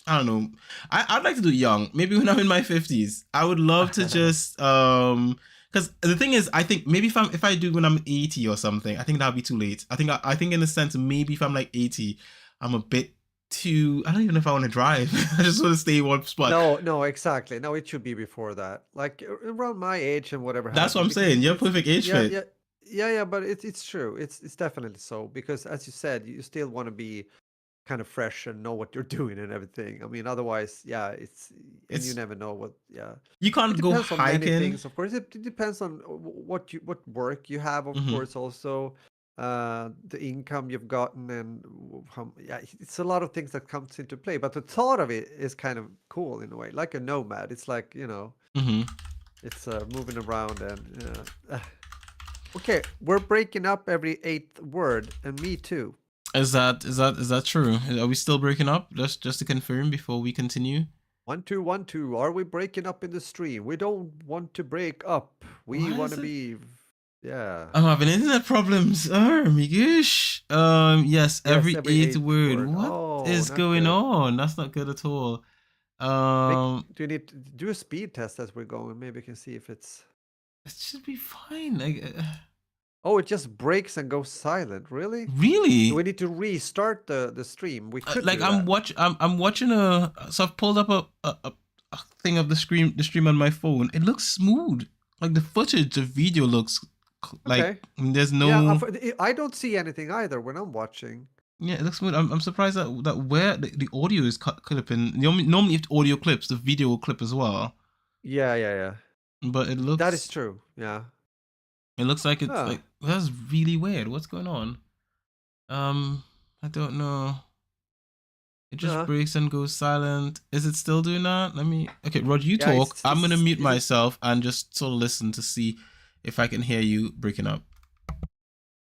Speaker 2: I don't know, I'd like to do it young. Maybe when I'm in my 50s, I would love to just because the thing is, I think maybe if I do when I'm 80 or something, I think that'll be too late. I think in a sense, maybe if I'm like 80, I'm a bit too, I don't even know if I want to drive. I just want to stay in one spot.
Speaker 1: No, exactly. No, it should be before that. Like around my age and whatever
Speaker 2: That's
Speaker 1: have
Speaker 2: what
Speaker 1: you.
Speaker 2: I'm
Speaker 1: Because
Speaker 2: saying. You're
Speaker 1: it's
Speaker 2: perfect age fit.
Speaker 1: yeah. But it's true. It's definitely so because as you said, you still want to be kind of fresh and know what you're doing and everything. I mean, otherwise, yeah, and you never know what. Yeah,
Speaker 2: you
Speaker 1: it
Speaker 2: can't go
Speaker 1: depends on many
Speaker 2: hiking.
Speaker 1: things, of course. It depends on what work you have, of course. Also, the income you've gotten and yeah, it's a lot of things that comes into play. But the thought of it is kind of cool in a way, like a nomad. It's like it's moving around and. Okay, we're breaking up every 8th word, and me too.
Speaker 2: Is that true? Are we still breaking up? Just to confirm before we continue.
Speaker 1: 1 2 1 2. Are we breaking up in the stream? We don't want to break up. We want to be. Yeah.
Speaker 2: I'm having internet problems. Oh my gosh. Yes, every 8th word. What is going on? That's not good at all.
Speaker 1: Do you need to do a speed test as we're going? Maybe we can see if it's.
Speaker 2: It should be fine.
Speaker 1: Oh, it just breaks and goes silent. Really? Do we
Speaker 2: Really?
Speaker 1: need to restart the stream? We could
Speaker 2: Like
Speaker 1: do that.
Speaker 2: I'm watching so I've pulled up a thing of the stream on my phone. It looks smooth. Like the footage, the video looks like
Speaker 1: Okay.
Speaker 2: there's no.
Speaker 1: Yeah, I don't see anything either when I'm watching.
Speaker 2: Yeah, it looks smooth. I'm surprised that where the audio is clipping. Normally, if the audio clips, the video will clip as well.
Speaker 1: Yeah.
Speaker 2: But it looks.
Speaker 1: That is true. Yeah.
Speaker 2: It looks like it's
Speaker 1: Huh.
Speaker 2: like that's really weird. What's going on? I don't know. It just breaks and goes silent. Is it still doing that? Let me. Okay, Rod, you talk. I'm gonna mute myself and just sort of listen to see if I can hear you breaking up.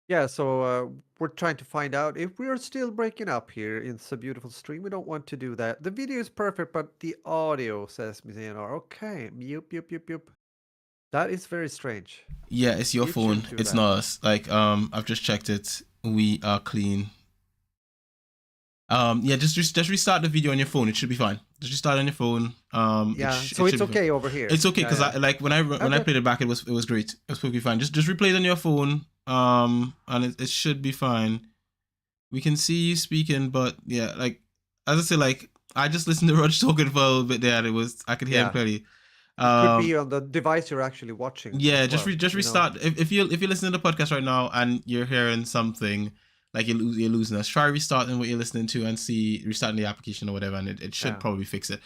Speaker 1: Yeah, so we're trying to find out if we are still breaking up here in the beautiful stream. We don't want to do that. The video is perfect, but the audio, says Mizanar. Okay, yup. That is very strange.
Speaker 2: Yeah, it's your phone. It's not us. Like, I've just checked it. We are clean. Yeah, just restart the video on your phone. It should be fine. Just restart on your phone.
Speaker 1: Yeah, so it's okay over here.
Speaker 2: It's okay because I like when I played it back, it was great. It was perfectly fine. Just replay it on your phone. And it should be fine. We can see you speaking, but yeah, like as I say, like I just listened to Rog talking for a little bit there, and I could hear him clearly.
Speaker 1: It could be on the device you're actually watching.
Speaker 2: Yeah, just restart. If you're listening to the podcast right now and you're hearing something like you're losing us, try restarting what you're listening to and restarting the application or whatever, and it should probably fix it.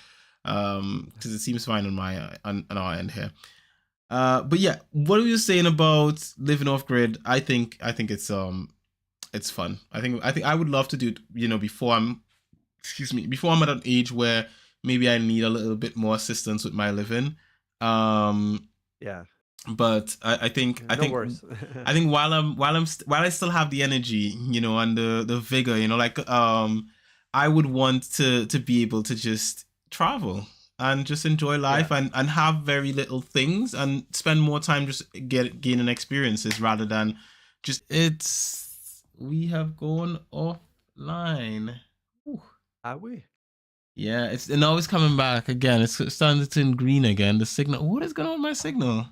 Speaker 2: Because it seems fine on on our end here. But yeah, what were you saying about living off grid? I think it's fun. I think I would love to do it, before I'm at an age where maybe I need a little bit more assistance with my living.
Speaker 1: Yeah.
Speaker 2: But I think I think while I still have the energy, and the vigor, like I would want to be able to just travel and just enjoy life and have very little things and spend more time just gaining experiences rather than just we have gone offline. Ooh.
Speaker 1: Are we?
Speaker 2: Yeah, it's now it's coming back again. It's starting to turn green again. The signal. What is going on with my signal?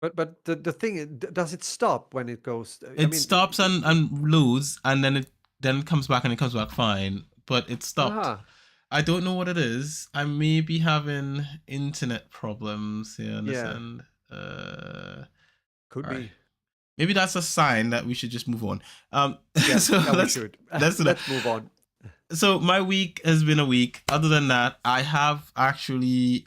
Speaker 1: But the thing, does it stop when it goes?
Speaker 2: It stops and loads, and then it comes back and it comes back fine. But it stopped. I don't know what it is. I may be having internet problems here on this end.
Speaker 1: Could be.
Speaker 2: Maybe that's a sign that we should just move on.
Speaker 1: So let's move on.
Speaker 2: So my week has been a week. Other than that, I have actually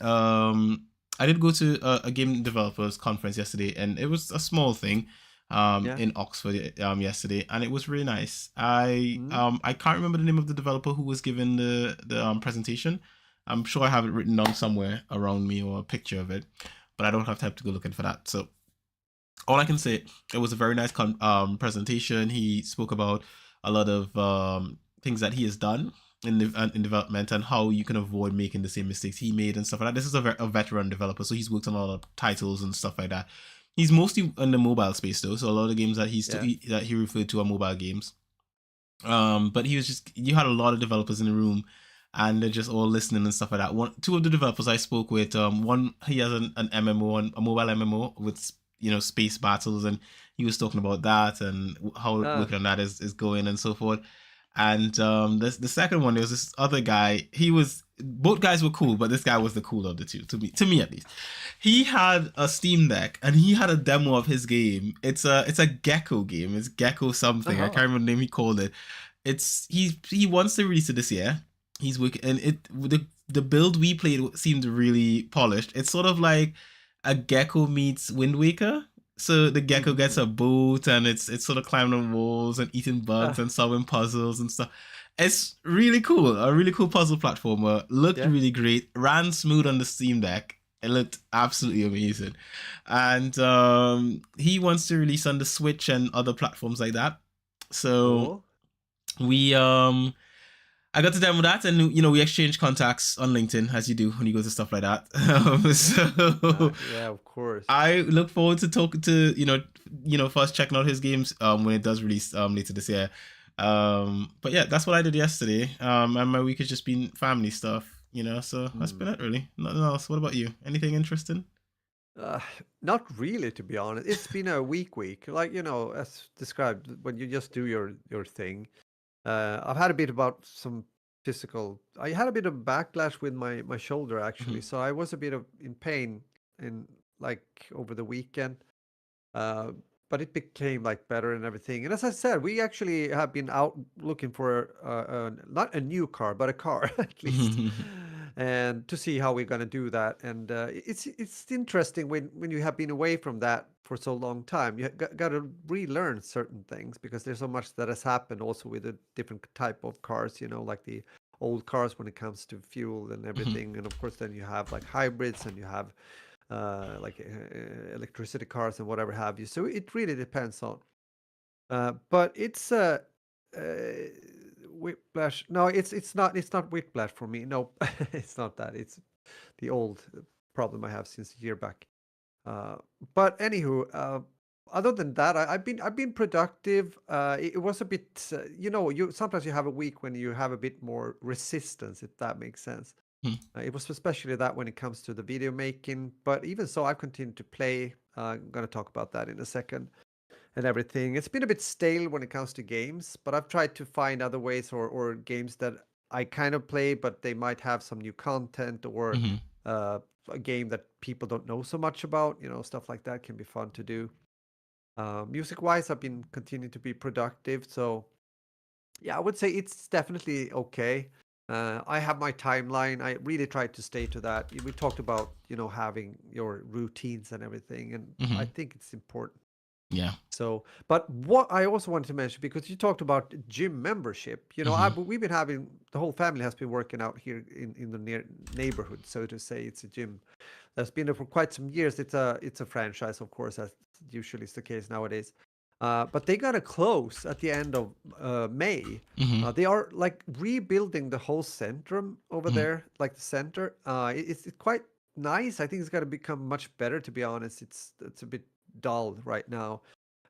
Speaker 2: I did go to a game developers conference yesterday, and it was a small thing in Oxford yesterday, and it was really nice. I can't remember the name of the developer who was given the presentation. I'm sure I have it written down somewhere around me or a picture of it, but I don't have time to go looking for that. So all I can say, it was a very nice presentation. He spoke about a lot of things that he has done in development and how you can avoid making the same mistakes he made and stuff like that. This is a veteran developer, so he's worked on a lot of titles and stuff like that. He's mostly in the mobile space though, so a lot of the games that that he referred to are mobile games. But you had a lot of developers in the room, and they're just all listening and stuff like that. Two of the developers I spoke with, one he has an MMO, a mobile MMO with space battles, and he was talking about that and how working on that is going and so forth. And the second one, there was this other guy. Both guys were cool, but this guy was the cooler of the two, to me at least. He had a Steam Deck and he had a demo of his game. It's a Gecko game. It's Gecko something. I can't remember the name he called it. He wants to release it this year. He's working, and the build we played seemed really polished. It's sort of like a Gecko meets Wind Waker. So the gecko gets a boat and it's sort of climbing on walls and eating bugs and solving puzzles and stuff. It's really cool. A really cool puzzle platformer. Looked really great. Ran smooth on the Steam Deck. It looked absolutely amazing. And he wants to release on the Switch and other platforms like that. So we I got to demo that, and we exchange contacts on LinkedIn, as you do when you go to stuff like that.
Speaker 1: Yeah, of course.
Speaker 2: I look forward to talking to first checking out his games when it does release later this year. But yeah, that's what I did yesterday. And my week has just been family stuff, so that's been it really. Nothing else. What about you? Anything interesting?
Speaker 1: Uh, Not really, to be honest. It's been a week, like as described, when you just do your thing. I've had a bit about some physical. I had a bit of backlash with my shoulder actually,
Speaker 2: Hmm.
Speaker 1: so I was a bit of in pain in like over the weekend. Uh, but it became like better and everything. And as I said, we actually have been out looking for not a new car, but a car at least, and to see how we're gonna do that. And it's interesting when you have been away from that for so long time. You got to relearn certain things because there's so much that has happened also with the different type of cars. Like the old cars when it comes to fuel and
Speaker 2: Hmm.
Speaker 1: everything. And of course, then you have like hybrids and you have like electricity cars and whatever have you. So it really depends on. But it's uh, whiplash. No, it's not. It's not whiplash for me. No, it's not that. It's the old problem I have since a year back. Uh, but anywho, other than that, I've been productive. It was a bit, you sometimes you have a week when you have a bit more resistance, if that makes sense. It was especially that when it comes to the video making, but even so, I've continued to play. I'm going to talk about that in a second and everything. It's been a bit stale when it comes to games, but I've tried to find other ways or games that I kind of play, but they might have some new content or
Speaker 2: Hmm.
Speaker 1: uh, a game that people don't know so much about. Stuff like that can be fun to do. Music wise, I've been continuing to be productive. So yeah, I would say it's definitely okay. I have my timeline. I really tried to stay to that. We talked about, having your routines and everything, and I
Speaker 2: Hmm.
Speaker 1: think it's important.
Speaker 2: Yeah.
Speaker 1: So, but what I also wanted to mention, because you talked about gym membership,
Speaker 2: Hmm.
Speaker 1: we've been having the whole family has been working out here in the near neighborhood, so to say. It's a gym that's been there for quite some years. It's a franchise, of course, as usually is the case nowadays. But they gotta close at the end of May.
Speaker 2: Hmm.
Speaker 1: They are like rebuilding the whole centrum over
Speaker 2: Hmm.
Speaker 1: there, like the center. It's quite nice. I think it's got to become much better. To be honest, it's a bit dull right now.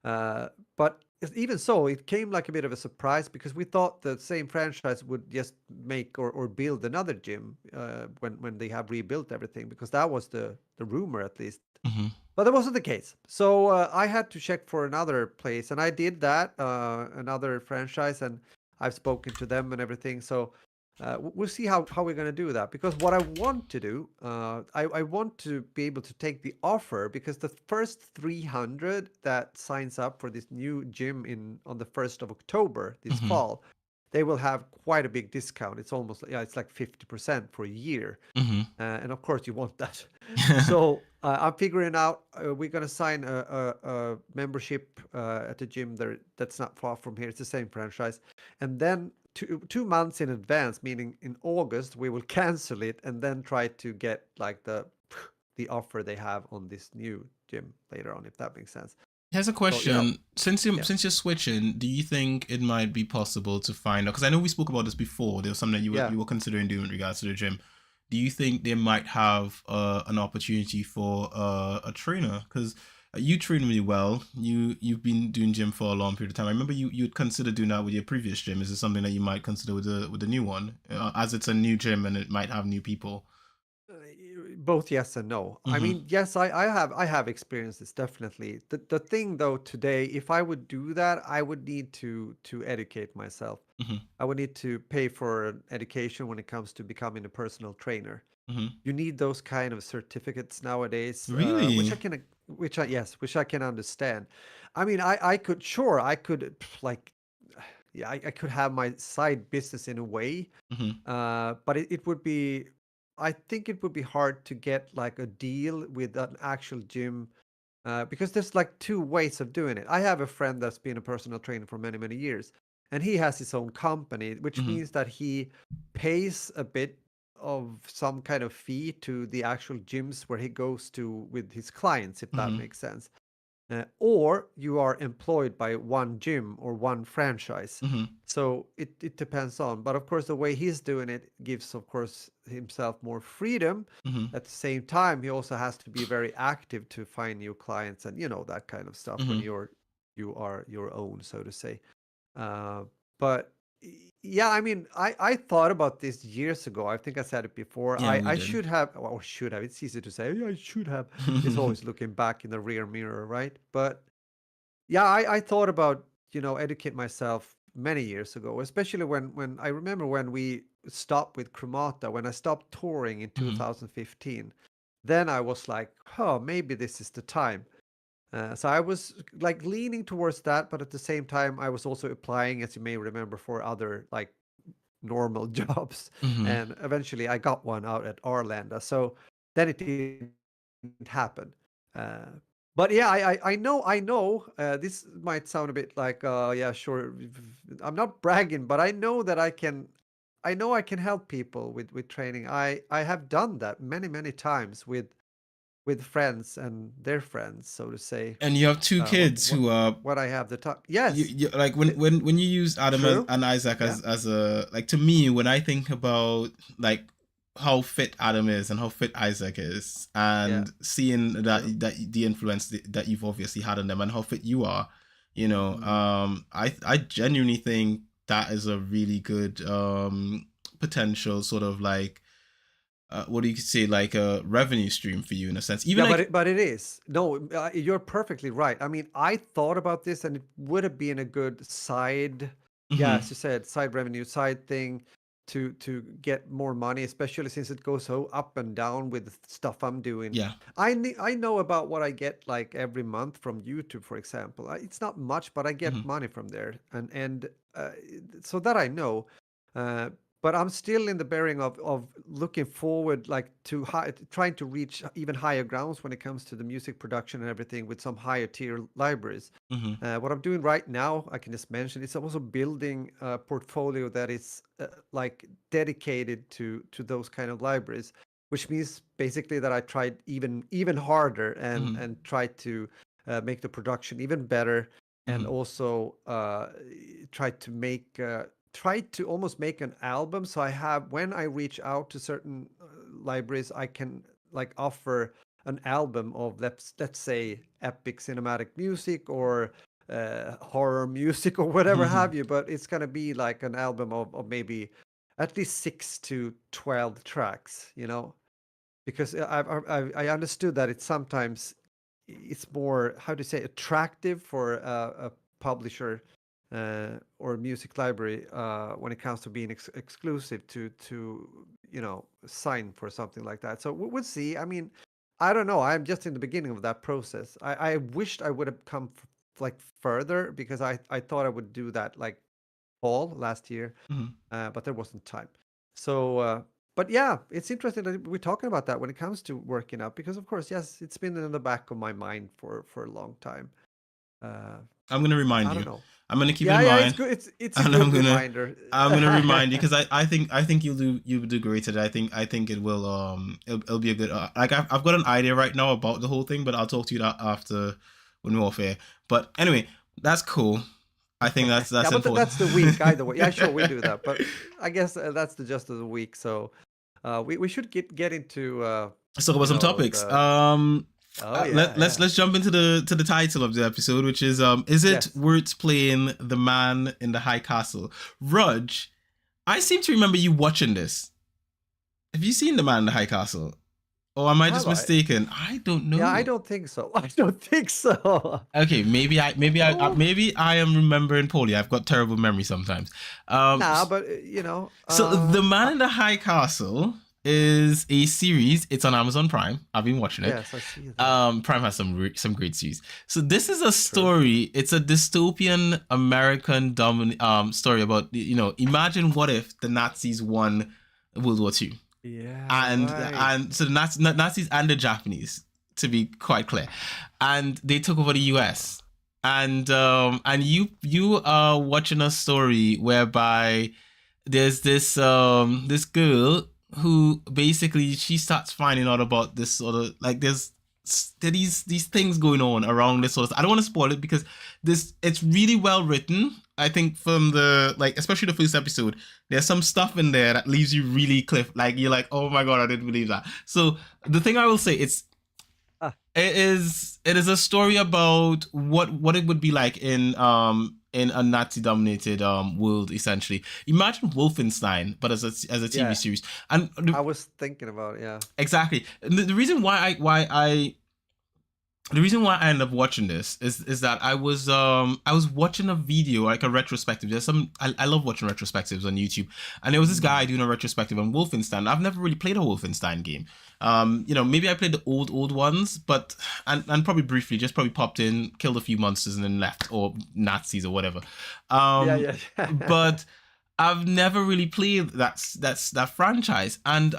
Speaker 1: But even so, it came like a bit of a surprise because we thought the same franchise would just make or build another gym when they have rebuilt everything, because that was the rumor at least.
Speaker 2: Hmm.
Speaker 1: But that wasn't the case. So I had to check for another place, and I did that, another franchise, and I've spoken to them and everything. So we'll see how we're going to do that. Because what I want to do, I want to be able to take the offer, because the first 300 that signs up for this new gym on the 1st of October this
Speaker 2: Hmm.
Speaker 1: fall, they will have quite a big discount. It's almost, yeah, it's like 50% for a year.
Speaker 2: Hmm.
Speaker 1: And of course, you want that. So I'm figuring out we're gonna sign a membership at the gym there that's not far from here. It's the same franchise, and then 2 months in advance, meaning in August, we will cancel it and then try to get like the offer they have on this new gym later on, if that makes sense.
Speaker 2: Here's a
Speaker 1: So
Speaker 2: question.
Speaker 1: yeah,
Speaker 2: Since you're switching, do you think it might be possible to find out? Because I know we spoke about this before. There was something that
Speaker 1: yeah.
Speaker 2: you were considering doing in regards to the gym. Do you think they might have an opportunity for a trainer? Because you train really well. You've been doing gym for a long period of time. I remember you'd consider doing that with your previous gym. Is this something that you might consider with the new one, as it's a new gym and it might have new people?
Speaker 1: Uh, Both yes and no. I
Speaker 2: Mm-hmm.
Speaker 1: mean, yes, I have experienced this definitely. The thing though today, if I would do that, I would need to educate myself.
Speaker 2: Mm-hmm.
Speaker 1: I would need to pay for an education when it comes to becoming a personal trainer.
Speaker 2: Mm-hmm.
Speaker 1: You need those kind of certificates nowadays,
Speaker 2: Really?
Speaker 1: which I can understand. I mean, I could, sure, I could like, yeah, I could have my side business in a way,
Speaker 2: Mm-hmm.
Speaker 1: but it would be, I think it would be hard to get like a deal with an actual gym, because there's like two ways of doing it. I have a friend that's been a personal trainer for many, many years, and he has his own company, which
Speaker 2: Mm-hmm.
Speaker 1: means that he pays a bit of some kind of fee to the actual gyms where he goes to with his clients, if that
Speaker 2: Mm-hmm.
Speaker 1: makes sense. Or you are employed by one gym or one franchise.
Speaker 2: Mm-hmm.
Speaker 1: So it depends on. But of course, the way he's doing it gives, of course, himself more freedom.
Speaker 2: Mm-hmm.
Speaker 1: At the same time, he also has to be very active to find new clients and that kind of stuff when
Speaker 2: Mm-hmm.
Speaker 1: you are your own, so to say. Uh, but yeah, I mean, I thought about this years ago. I think I said it before.
Speaker 2: Yeah, we
Speaker 1: I
Speaker 2: did.
Speaker 1: should have, or should have. It's easy to say, yeah, I should have. It's always looking back in the rear mirror, right? But yeah, I thought about, educate myself many years ago, especially when I remember when we stopped with Cremata, when I stopped touring in 2015. Then I was like, oh, maybe this is the time. So I was like leaning towards that, but at the same time, I was also applying, as you may remember, for other like normal jobs. And eventually I got one out at Arlanda. So then it didn't happen. Uh, but yeah, I know, this might sound a bit like, yeah, sure. I'm not bragging, but I know that I know I can help people with training. I have done that many, many times with friends and their friends, so to say.
Speaker 2: And you have two kids who are
Speaker 1: What I have the time. Yes,
Speaker 2: you like when you use Adam
Speaker 1: true.
Speaker 2: and Isaac
Speaker 1: Yeah,
Speaker 2: as a like, to me, when I think about like how fit Adam is and how fit Isaac is,
Speaker 1: yeah,
Speaker 2: and seeing
Speaker 1: true.
Speaker 2: that the influence that you've obviously had on them and how fit you are,
Speaker 1: Mm.
Speaker 2: I genuinely think that is a really good potential sort of like what do you say, like a revenue stream for you in a sense, even
Speaker 1: Yeah, but
Speaker 2: like.
Speaker 1: it is. No, you're perfectly right. I mean, I thought about this, and it would have been a good side, yeah,
Speaker 2: Mhm,
Speaker 1: as you said, side revenue, side thing to get more money, especially since it goes so up and down with the stuff I'm doing.
Speaker 2: yeah.
Speaker 1: I know about what I get like every month from YouTube, for example. It's not much, but I get
Speaker 2: Mhm,
Speaker 1: money from there, and so that I know. Uh, but I'm still in the bearing of looking forward, like to trying to reach even higher grounds when it comes to the music production and everything with some higher tier libraries.
Speaker 2: mhm,
Speaker 1: What I'm doing right now, I can just mention, is also building a portfolio that is like dedicated to those kind of libraries, which means basically that I tried even harder
Speaker 2: mhm,
Speaker 1: and tried to make the production even better, and
Speaker 2: mhm,
Speaker 1: also tried to make tried to almost make an album. So I have, when I reach out to certain libraries, I can like offer an album of, let's say, epic cinematic music or horror music or whatever
Speaker 2: mhm.
Speaker 1: have you. But it's gonna be like an album of maybe at least 6 to 12 tracks, because I understood that it's sometimes it's more, how to say, attractive for a publisher or music library when it comes to being exclusive to sign for something like that. So we'll see. I mean, I don't know. I'm just in the beginning of that process. I wished I would have come like further, because I thought I would do that like fall last year,
Speaker 2: Mhm.
Speaker 1: but there wasn't time. So, but yeah, it's interesting that we're talking about that when it comes to working out, because of course, yes, it's been in the back of my mind for a long time. Uh,
Speaker 2: I'm gonna remind
Speaker 1: I
Speaker 2: you.
Speaker 1: don't know.
Speaker 2: I'm gonna keep it
Speaker 1: Yeah,
Speaker 2: in
Speaker 1: yeah, it's
Speaker 2: mind,
Speaker 1: good. It's a
Speaker 2: and
Speaker 1: good reminder.
Speaker 2: I'm gonna remind you because I think you'll do great today. I think it will it'll be a good like I've got an idea right now about the whole thing, but I'll talk to you that after when we're off air. But anyway, that's cool. I think that's
Speaker 1: Yeah, but
Speaker 2: important.
Speaker 1: that's the week either way. Yeah, sure, we'll do that. But I guess that's the gist of the week. So we should get into
Speaker 2: Let's talk about some topics.
Speaker 1: the oh yeah,
Speaker 2: Let's
Speaker 1: yeah,
Speaker 2: jump into the title of the episode, which is it
Speaker 1: yes.
Speaker 2: worth playing the man in the high castle? Rudge, I seem to remember you watching this. Have you seen the man in the high castle? Or am I just
Speaker 1: Have I?
Speaker 2: mistaken? I don't
Speaker 1: Yeah, I
Speaker 2: know.
Speaker 1: don't think so. I don't think so.
Speaker 2: Okay,
Speaker 1: Oh,
Speaker 2: maybe I am remembering poorly. I've got terrible memory sometimes. Um,
Speaker 1: nah, but
Speaker 2: so the Man in the High Castle is a series. It's on Amazon Prime. I've been watching it.
Speaker 1: yes, I see that.
Speaker 2: Prime has some great series. So this is a
Speaker 1: True.
Speaker 2: story. It's a dystopian American story about, imagine what if the Nazis won World War II,
Speaker 1: Yeah,
Speaker 2: and
Speaker 1: right.
Speaker 2: and so the Nazis and the Japanese, to be quite clear, and they took over the U.S. And you are watching a story whereby there's this girl who basically she starts finding out about this sort of like there these things going on around this sort of. I don't want to spoil it because this it's really well written. I think from the like especially the first episode, there's some stuff in there that leaves you really cliff. Like you're like, oh my god, I didn't believe that. So the thing I will say,
Speaker 1: Ah,
Speaker 2: it is a story about what it would be like in in a Nazi-dominated world, essentially. Imagine Wolfenstein, but as a TV series. And
Speaker 1: I was thinking about
Speaker 2: exactly. The reason why I ended up watching this is that I was watching a video, like a retrospective. There's I love watching retrospectives on YouTube, and there was this guy doing a retrospective on Wolfenstein. I've never really played a Wolfenstein game. Maybe I played the old ones, but and probably briefly, just probably popped in, killed a few monsters, and then left, or Nazis or whatever. But I've never really played that franchise, and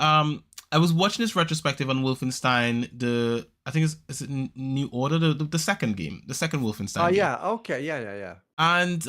Speaker 2: I was watching this retrospective on Wolfenstein. I think is it New Order, the second game, the second Wolfenstein.
Speaker 1: Oh yeah, okay, yeah.
Speaker 2: And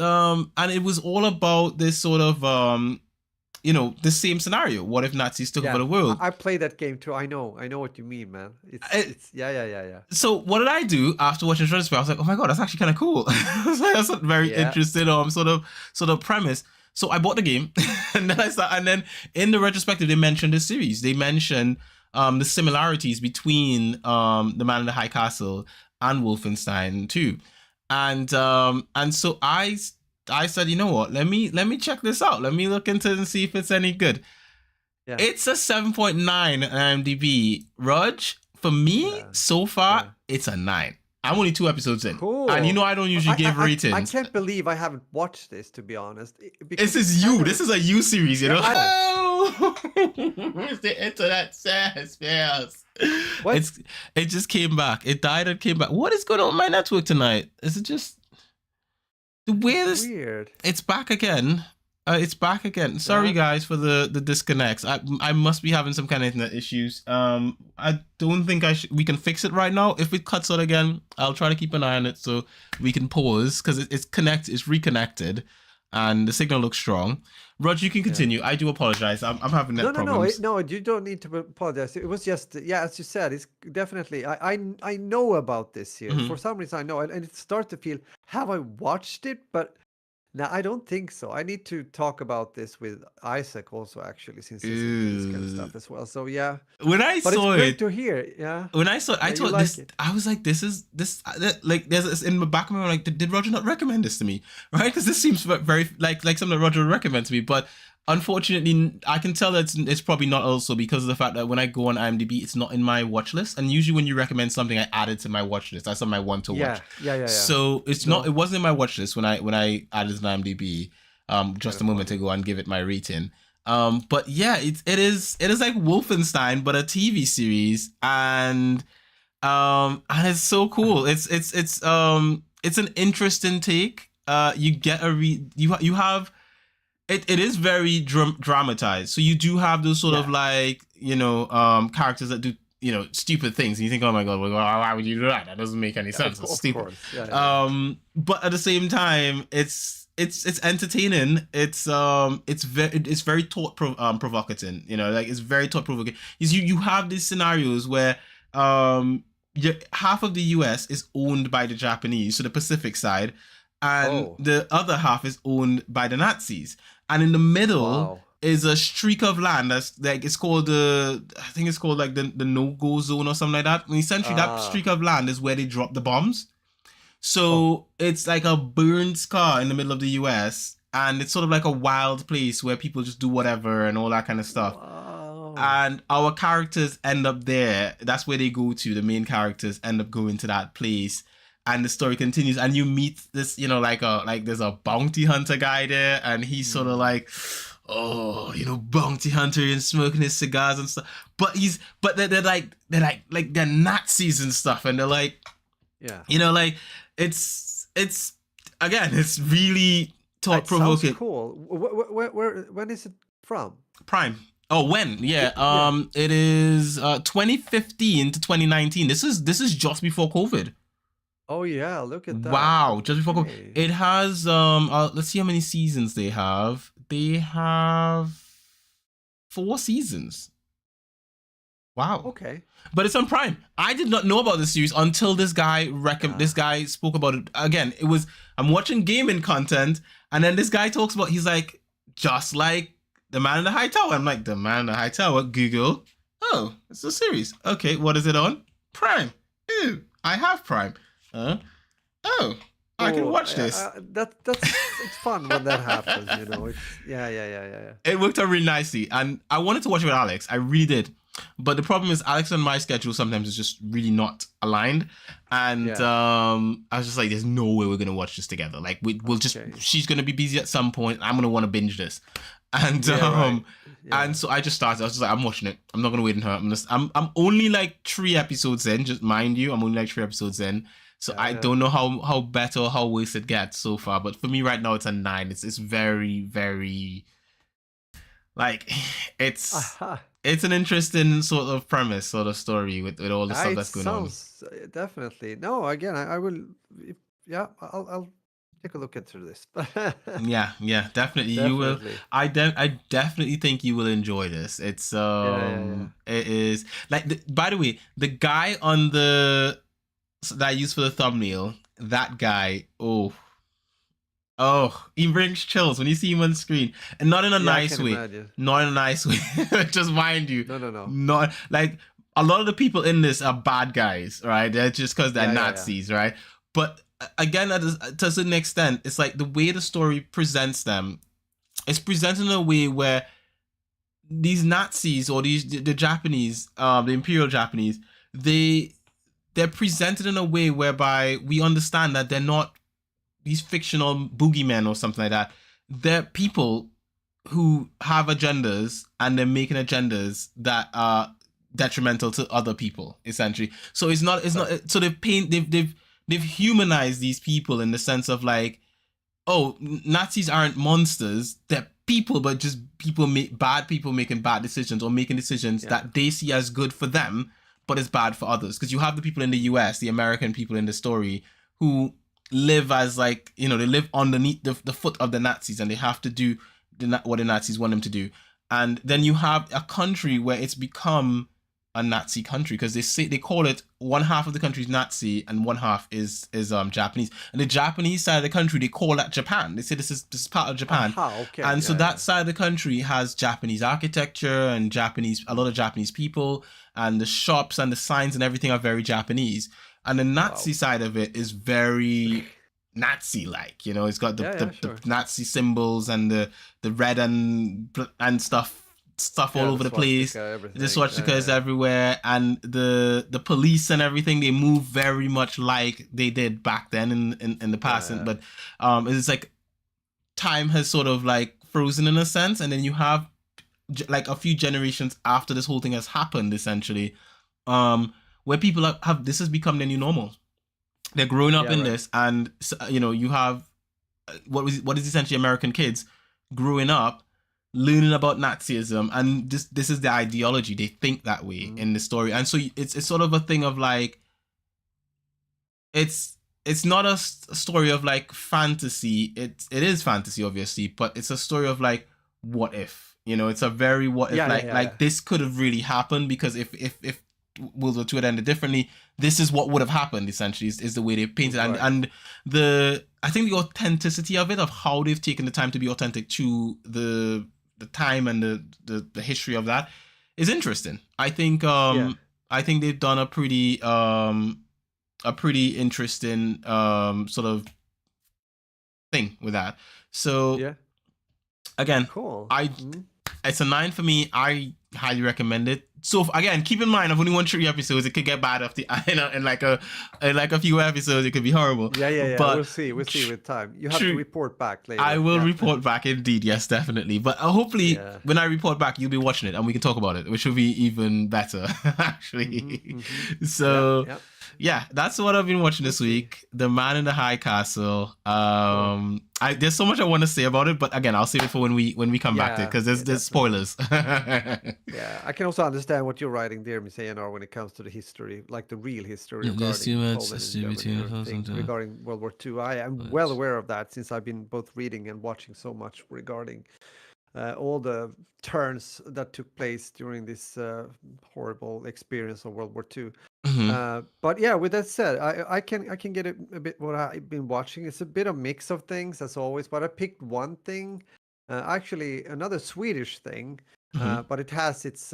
Speaker 2: it was all about this sort of the same scenario. What if Nazis took over the world?
Speaker 1: I played that game too. I know what you mean, man. It's yeah.
Speaker 2: So what did I do after watching the retrospective? I was like, oh my god, that's actually kind of cool. That's a very interesting sort of premise. So I bought the game, and then in the retrospective they mentioned the series. They mentioned the similarities between The Man in the High Castle and Wolfenstein 2. And so I said, you know what, let me check this out. Let me look into it and see if it's any good. Yeah. It's a 7.9 on IMDb. Raj, for me, so far, it's a 9. I'm only 2 episodes in.
Speaker 1: Cool.
Speaker 2: And I don't usually give ratings.
Speaker 1: I can't believe I haven't watched this, to be honest.
Speaker 2: This is you. This is a you series, you know? Where's the internet says, yes. What? It just came back. It died and came back. What is going on with my network tonight? Is it just the weirdest?
Speaker 1: Weird.
Speaker 2: It's back again. It's back again. Sorry, guys, for the disconnects. I must be having some kind of internet issues. I don't think we can fix it right now. If it cuts out again, I'll try to keep an eye on it so we can pause, because it's reconnected, and the signal looks strong. Roger, you can continue. I do apologize. I'm having net problems.
Speaker 1: No, you don't need to apologize. It was just, as you said, it's definitely, I know about this here. For some reason I know, and it starts to feel, have I watched it? But now I don't think so. I need to talk about this with Isaac also, actually, since he's into this kind of stuff as well. So
Speaker 2: when I saw
Speaker 1: it's great to hear.
Speaker 2: When I saw it, I thought this. I was like, this like there's in the back of my mind, like, did Roger not recommend this to me? Right? Because this seems very like something that Roger would recommend to me, but unfortunately, I can tell that it's probably not, also because of the fact that when I go on IMDb, it's not in my watch list. And usually when you recommend something, I add it to my watch list. That's on my one to watch.
Speaker 1: Yeah.
Speaker 2: So it's not. It wasn't in my watch list when I added it to IMDb just a moment ago and give it my rating. But yeah, it is like Wolfenstein, but a TV series, and it's so cool. It's an interesting take. You get you have. It is very dramatized. So you do have those sort of like, characters that do, stupid things. And you think, oh my God, why would you do that? That doesn't make any sense. It's stupid. But at the same time, it's entertaining. It's very thought provocative. Like, it's very thought provoking. You have these scenarios where half of the US is owned by the Japanese, so the Pacific side, and the other half is owned by the Nazis. And in the middle is a streak of land that's like, it's called I think it's called like the no-go zone or something like that. And essentially that streak of land is where they drop the bombs. So it's like a burned scar in the middle of the US, and it's sort of like a wild place where people just do whatever and all that kind of stuff. And our characters end up there. That's where they go to. The main characters end up going to that place. And the story continues, and you meet this, like there's a bounty hunter guy there, and he's sort of like, bounty hunter and smoking his cigars and stuff. But they're Nazis and stuff, and they're like, it's again, it's really thought provoking.
Speaker 1: Cool. When is it from?
Speaker 2: Prime. Oh, when? Yeah. It is 2015 to 2019. This is just before COVID.
Speaker 1: Oh yeah, look at that.
Speaker 2: Wow, just before COVID. It has let's see how many seasons they have. They have 4 seasons. Wow.
Speaker 1: Okay.
Speaker 2: But it's on Prime. I did not know about this series until this guy this guy spoke about it. Again, I'm watching gaming content, and then this guy talks about, he's like, just like The Man in the High Tower. I'm like, The Man in the High Tower, Google. Oh, it's a series. Okay, what is it on? Prime. Ew, I have Prime. Oh, I can
Speaker 1: cool.
Speaker 2: watch this.
Speaker 1: It's fun when that happens. You know, it's yeah.
Speaker 2: It worked out really nicely, and I wanted to watch it with Alex. I really did, but the problem is Alex and my schedule sometimes is just really not aligned, and I was just like, "There's no way we're gonna watch this together. Like, we'll just she's gonna be busy at some point. I'm gonna want to binge this." And and so I just started. I was just like, I'm watching it. I'm not gonna wait on her. I'm only like 3 episodes in. Just mind you, I'm only like 3 episodes in. So I don't know how better or how worse it gets so far. But for me right now, it's a 9. It's very, very like it's an interesting sort of premise, sort of story with all the stuff that's going on.
Speaker 1: Definitely. No, again, I will. I'll take a look into this.
Speaker 2: yeah, definitely. You will. I definitely think you will enjoy this. It's it is like by the way, the guy on the that I used for the thumbnail, that guy, he brings chills when you see him on screen, and not in a nice way. Imagine. Not in a nice way. Just mind you.
Speaker 1: No.
Speaker 2: Not like a lot of the people in this are bad guys, right? They're just because they're Nazis, right? But again, to a certain extent, it's like the way the story presents them. It's presented in a way where these Nazis or the Japanese, the Imperial Japanese, they're presented in a way whereby we understand that they're not these fictional boogeymen or something like that. They're people who have agendas, and they're making agendas that are detrimental to other people, essentially. So it's not. So they've humanized these people in the sense of like, Nazis aren't monsters. They're people, but just bad people making bad decisions or making decisions that they see as good for them, but it's bad for others. Because you have the people in the US, the American people in the story, who live as like, they live underneath the foot of the Nazis, and they have to do what the Nazis want them to do. And then you have a country where it's become a Nazi country, because they call it one half of the country is Nazi and one half is Japanese. And the Japanese side of the country, they call that Japan. They say this is part of Japan. And so that side of the country has Japanese architecture and a lot of Japanese people, and the shops and the signs and everything are very Japanese. And the Nazi side of it is very Nazi-like. It's got the Nazi symbols and the red and stuff all over the place. The swastika is everywhere, and the police and everything, they move very much like they did back then in the past. But it's like time has sort of like frozen in a sense, and then you have like a few generations after this whole thing has happened, essentially, where people have this has become their new normal. They're growing up in this, and you have what is essentially American kids growing up learning about Nazism, and this is the ideology. They think that way in the story, and so it's sort of a thing of like, it's not a story of like fantasy. It is fantasy, obviously, but it's a story of like, what if? It's a very what if, this could have really happened, because if World War II had ended differently, this is what would have happened, essentially, is the way they painted it. And I think the authenticity of it, of how they've taken the time to be authentic to the time and the history of that, is interesting. I think they've done a pretty interesting sort of thing with that. So again, cool. It's a 9 for me. I highly recommend it. So again, keep in mind, I've only watched 3 episodes. It could get bad after in like a few episodes. It could be horrible.
Speaker 1: Yeah. But we'll see with time. You have to report back later.
Speaker 2: I will report back, indeed. Yes, definitely. But hopefully, when I report back, you'll be watching it and we can talk about it, which will be even better, actually. So. Yeah, that's what I've been watching this week. The Man in the High Castle. There's so much I want to say about it, but again, I'll save it for when we come back to it, because there's spoilers.
Speaker 1: Yeah, I can also understand what you're writing there, Miss A&R, when it comes to the history, like the real history regarding World War II. I am well aware of that, since I've been both reading and watching so much regarding all the turns that took place during this horrible experience of World War II. But yeah, with that said, I can get a bit what I've been watching. It's a bit of mix of things, as always, but I picked one thing, actually another Swedish thing, but it has its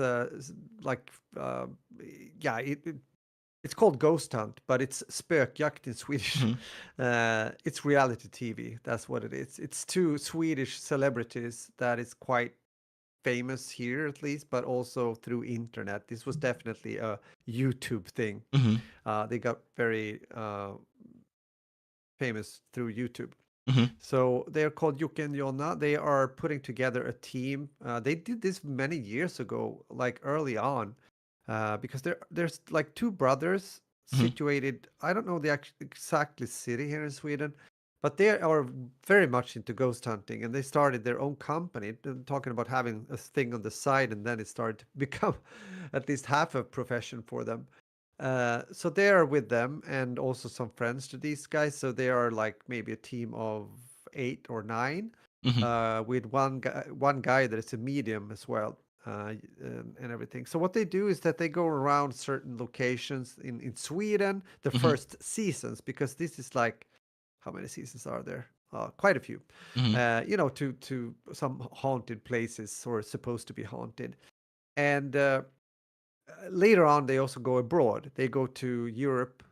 Speaker 1: It's called Ghost Hunt, but it's Spökjakt in Swedish. It's reality TV. That's what it is. It's two Swedish celebrities that is quite famous here, at least, but also through internet. This was definitely a YouTube thing. They got very famous through YouTube. So they are called Jocke and Jonna. They are putting together a team. They did this many years ago, like early on, because there's like two brothers situated. I don't know the exactly city here in Sweden, but they are very much into ghost hunting, and they started their own company, talking about having a thing on the side, and then it started to become at least half a profession for them. So they are with them and also some friends to these guys. So they are like maybe a team of 8 or 9, with one guy that is a medium as well, and everything. So what they do is that they go around certain locations in Sweden, the first seasons, because this is like, how many seasons are there? Quite a few. To some haunted places, or supposed to be haunted. And later on, they also go abroad. They go to Europe,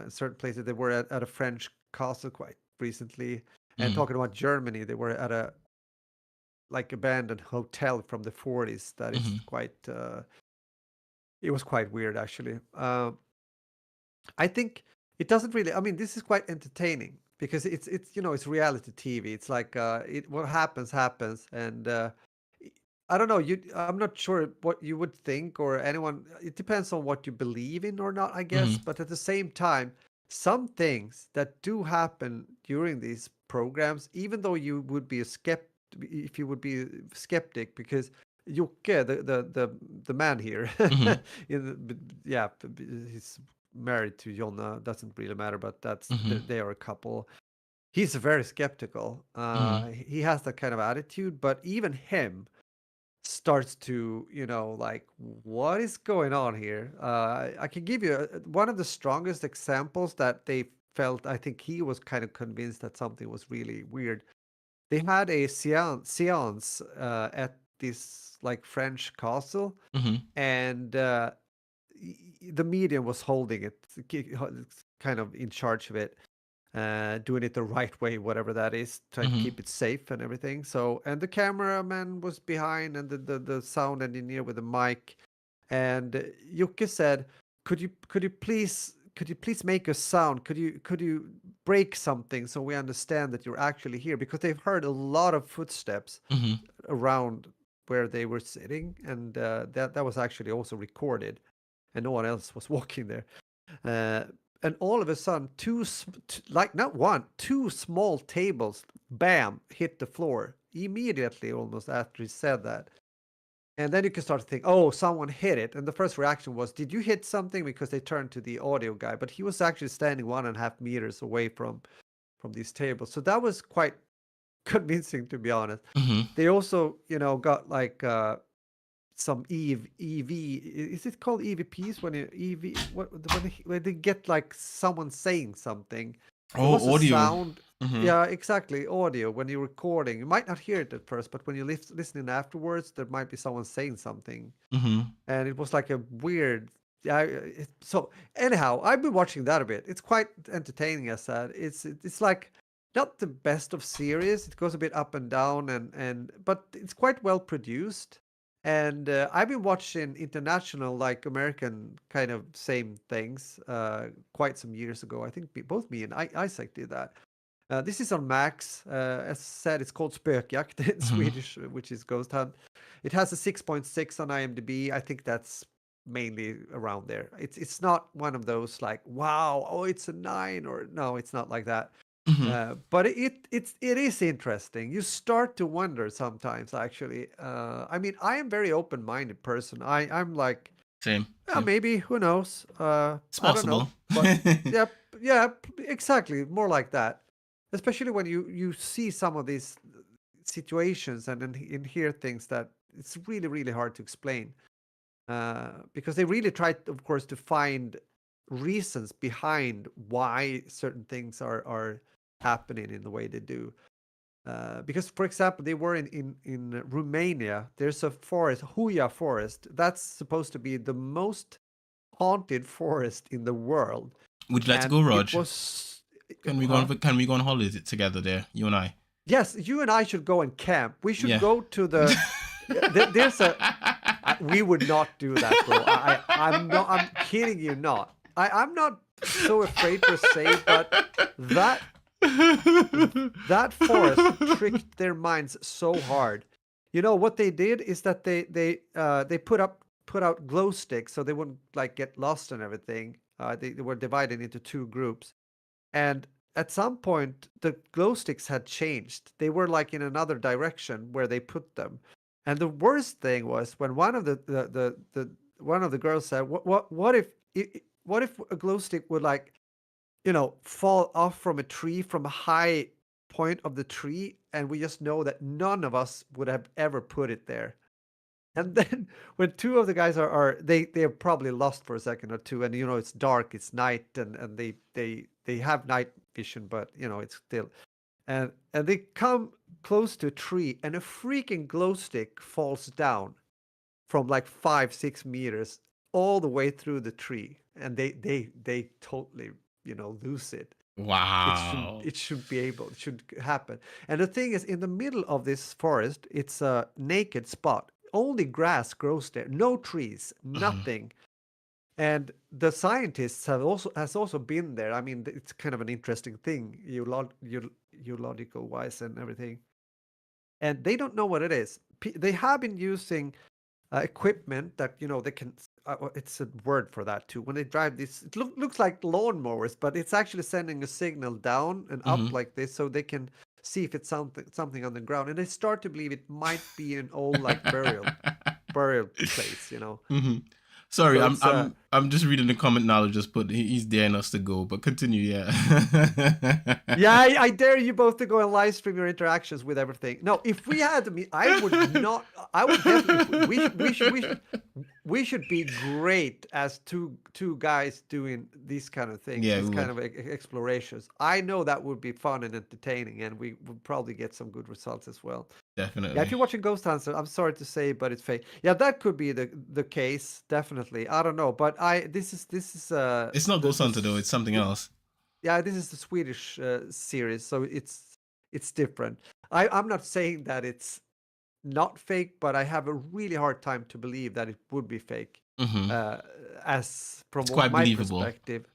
Speaker 1: certain places. They were at a French castle quite recently. And talking about Germany, they were at a like abandoned hotel from the 40s. That is quite. It was quite weird, actually. I think it doesn't really. I mean, this is quite entertaining because it's reality TV. It's like what happens, and I don't know. I'm not sure what you would think or anyone. It depends on what you believe in or not, I guess. But at the same time, some things that do happen during these programs, even though you would be if you would be a skeptic, because Jocke, the man here, he's married to Jonna. Doesn't really matter, but they are a couple. He's very skeptical. He has that kind of attitude, but even him starts to, like, what is going on here? I can give you one of the strongest examples that they felt. I think he was kind of convinced that something was really weird. They had a seance at this like French castle, and the medium was holding it, kind of in charge of it, doing it the right way, whatever that is, trying to keep it safe and everything. So, and the cameraman was behind, and the sound engineer with the mic. And Jocke said, "Could you please make a sound? Could you break something so we understand that you're actually here?" Because they've heard a lot of footsteps around where they were sitting, and that was actually also recorded, and no one else was walking there. And all of a sudden, like not one, two small tables, bam, hit the floor immediately, almost after he said that. And then you can start to think, oh, someone hit it. And the first reaction was, did you hit something? Because they turned to the audio guy, but he was actually standing 1.5 meters away from these tables. So that was quite convincing, to be honest. They also, got like some EV. Is it called EVPs when you when they get like someone saying something? There was a
Speaker 2: audio.
Speaker 1: sound. Yeah, exactly. Audio when you're recording. You might not hear it at first, but when you're listening afterwards, there might be someone saying something. And it was like a weird. Yeah. So anyhow, I've been watching that a bit. It's quite entertaining, as said. It's like not the best of series. It goes a bit up and down, but it's quite well produced. And I've been watching international, like American kind of same things, quite some years ago. I think both me and Isaac did that. This is on Max. As said, it's called Spökjakt in Swedish, which is Ghost Hunt. It has a 6.6 on IMDb. I think that's mainly around there. It's not one of those like, wow, oh, it's a 9, or no, it's not like that. But it is interesting. You start to wonder sometimes, actually. I mean, I am very open-minded person. I'm like,
Speaker 2: Same.
Speaker 1: maybe, who knows?
Speaker 2: It's
Speaker 1: I don't know.
Speaker 2: possible.
Speaker 1: But yeah, exactly. More like that. Especially when you see some of these situations and hear things that it's really, really hard to explain. Because they really try, of course, to find reasons behind why certain things are happening in the way they do. Because, for example, they were in Romania. There's a forest, Huya Forest. That's supposed to be the most haunted forest in the world.
Speaker 2: Would you like to
Speaker 1: And
Speaker 2: go,
Speaker 1: it
Speaker 2: Raj?
Speaker 1: was,
Speaker 2: Can we go on? Can we go on holiday together there, you and I?
Speaker 1: yes, you and I should go and camp. We should
Speaker 2: Yeah.
Speaker 1: go to the, there's a, we would not do that, bro. I'm kidding you not. I'm not so afraid to say, but that forest tricked their minds so hard. You know what they did is that they put out glow sticks so they wouldn't like get lost and everything. They were divided into two groups, and at some point the glow sticks had changed. They were like in another direction where they put them. And the worst thing was when one of the one of the girls said, what if what if a glow stick would like, fall off from a tree from a high point of the tree, and we just know that none of us would have ever put it there. And then when two of the guys they're probably lost for a second or two, and it's dark, it's night, and they have night vision, but it's still, and they come close to a tree, and a freaking glow stick falls down from like 5-6 meters all the way through the tree, and they totally lose it.
Speaker 2: Wow.
Speaker 1: It should happen. And the thing is, in the middle of this forest, it's a naked spot. Only grass grows there, no trees, nothing. And the scientists has also been there. I mean, it's kind of an interesting thing, geological wise and everything. And they don't know what it is. They have been using equipment that they can. It's a word for that too. When they drive this, it looks like lawnmowers, but it's actually sending a signal down and up like this, so they can see if it's something on the ground. And they start to believe it might be an old like burial place.
Speaker 2: Sorry,
Speaker 1: So
Speaker 2: I'm just reading the comment now. Just put he's daring us to go, but continue. Yeah.
Speaker 1: Yeah, I dare you both to go and live stream your interactions with everything. No, if we had to meet, I would not. I would definitely. We should be great as two guys doing these kind of things,
Speaker 2: Yeah,
Speaker 1: these
Speaker 2: we
Speaker 1: kind
Speaker 2: would.
Speaker 1: of explorations. I know that would be fun and entertaining, and we would probably get some good results as well. Yeah, if
Speaker 2: Definitely.
Speaker 1: you're watching Ghost Hunter, I'm sorry to say, but it's fake. Yeah, that could be the case, definitely. I don't know, but this is
Speaker 2: It's not Ghost Hunter though. It's something else.
Speaker 1: yeah, this is the Swedish series, so it's different. I'm not saying that it's not fake, but I have a really hard time to believe that it would be fake, as from
Speaker 2: It's quite
Speaker 1: my
Speaker 2: believable.
Speaker 1: perspective.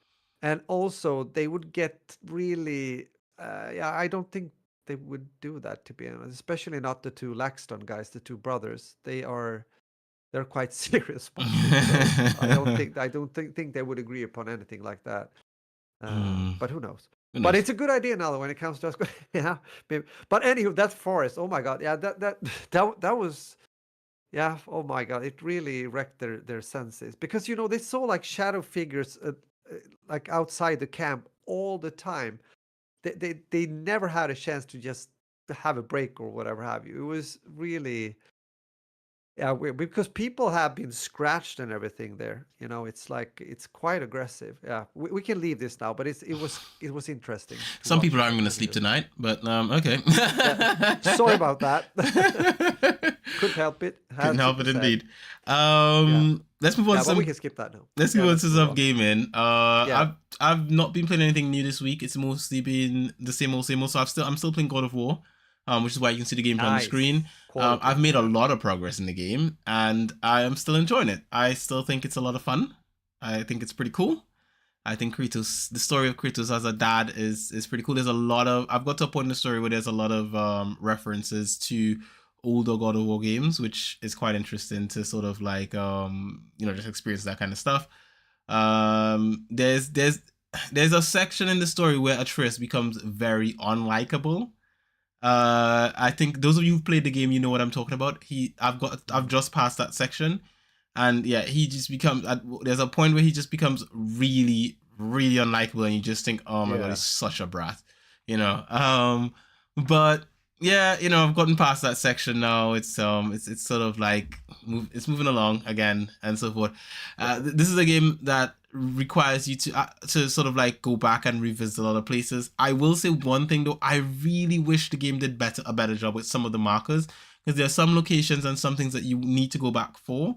Speaker 1: And also, they would get really, yeah, I don't think they would do that, to be honest. Especially not the two Laxton guys, the two brothers. They're quite serious about it. So I don't think they would agree upon anything like that. But who knows? But it's a good idea now when it comes to us. Yeah, maybe. But anywho, that forest. Oh my god, yeah, that was, yeah. Oh my god, it really wrecked their senses, because they saw like shadow figures like outside the camp all the time. They never had a chance to just have a break or whatever have you. It was really. Yeah, because people have been scratched and everything there. It's like it's quite aggressive. Yeah, we can leave this now, but it was interesting.
Speaker 2: Some people aren't going to sleep tonight, but okay.
Speaker 1: Yeah. Sorry about that. Couldn't help it.
Speaker 2: Couldn't help it indeed. Let's move on.
Speaker 1: Yeah, but we can skip that now.
Speaker 2: Let's move on to some gaming. I've not been playing anything new this week. It's mostly been the same old. So I'm still playing God of War. Which is why you can see the gameplay on the screen. I've made a lot of progress in the game, and I am still enjoying it. I still think it's a lot of fun. I think it's pretty cool. I think Kratos, the story of Kratos as a dad is pretty cool. I've got to a point in the story where there's a lot of references to older God of War games, which is quite interesting to sort of like, just experience that kind of stuff. There's a section in the story where Atreus becomes very unlikable. I think those of you who played the game, you know what I'm talking about. I've just passed that section, and yeah, he just becomes. There's a point where he just becomes really, really unlikable, and you just think, oh my god, he's such a brat, But yeah, I've gotten past that section now. It's sort of like it's moving along again and so forth. This is a game that requires you to sort of like go back and revisit a lot of places. I will say one thing though, I really wish the game did a better job with some of the markers, because there are some locations and some things that you need to go back for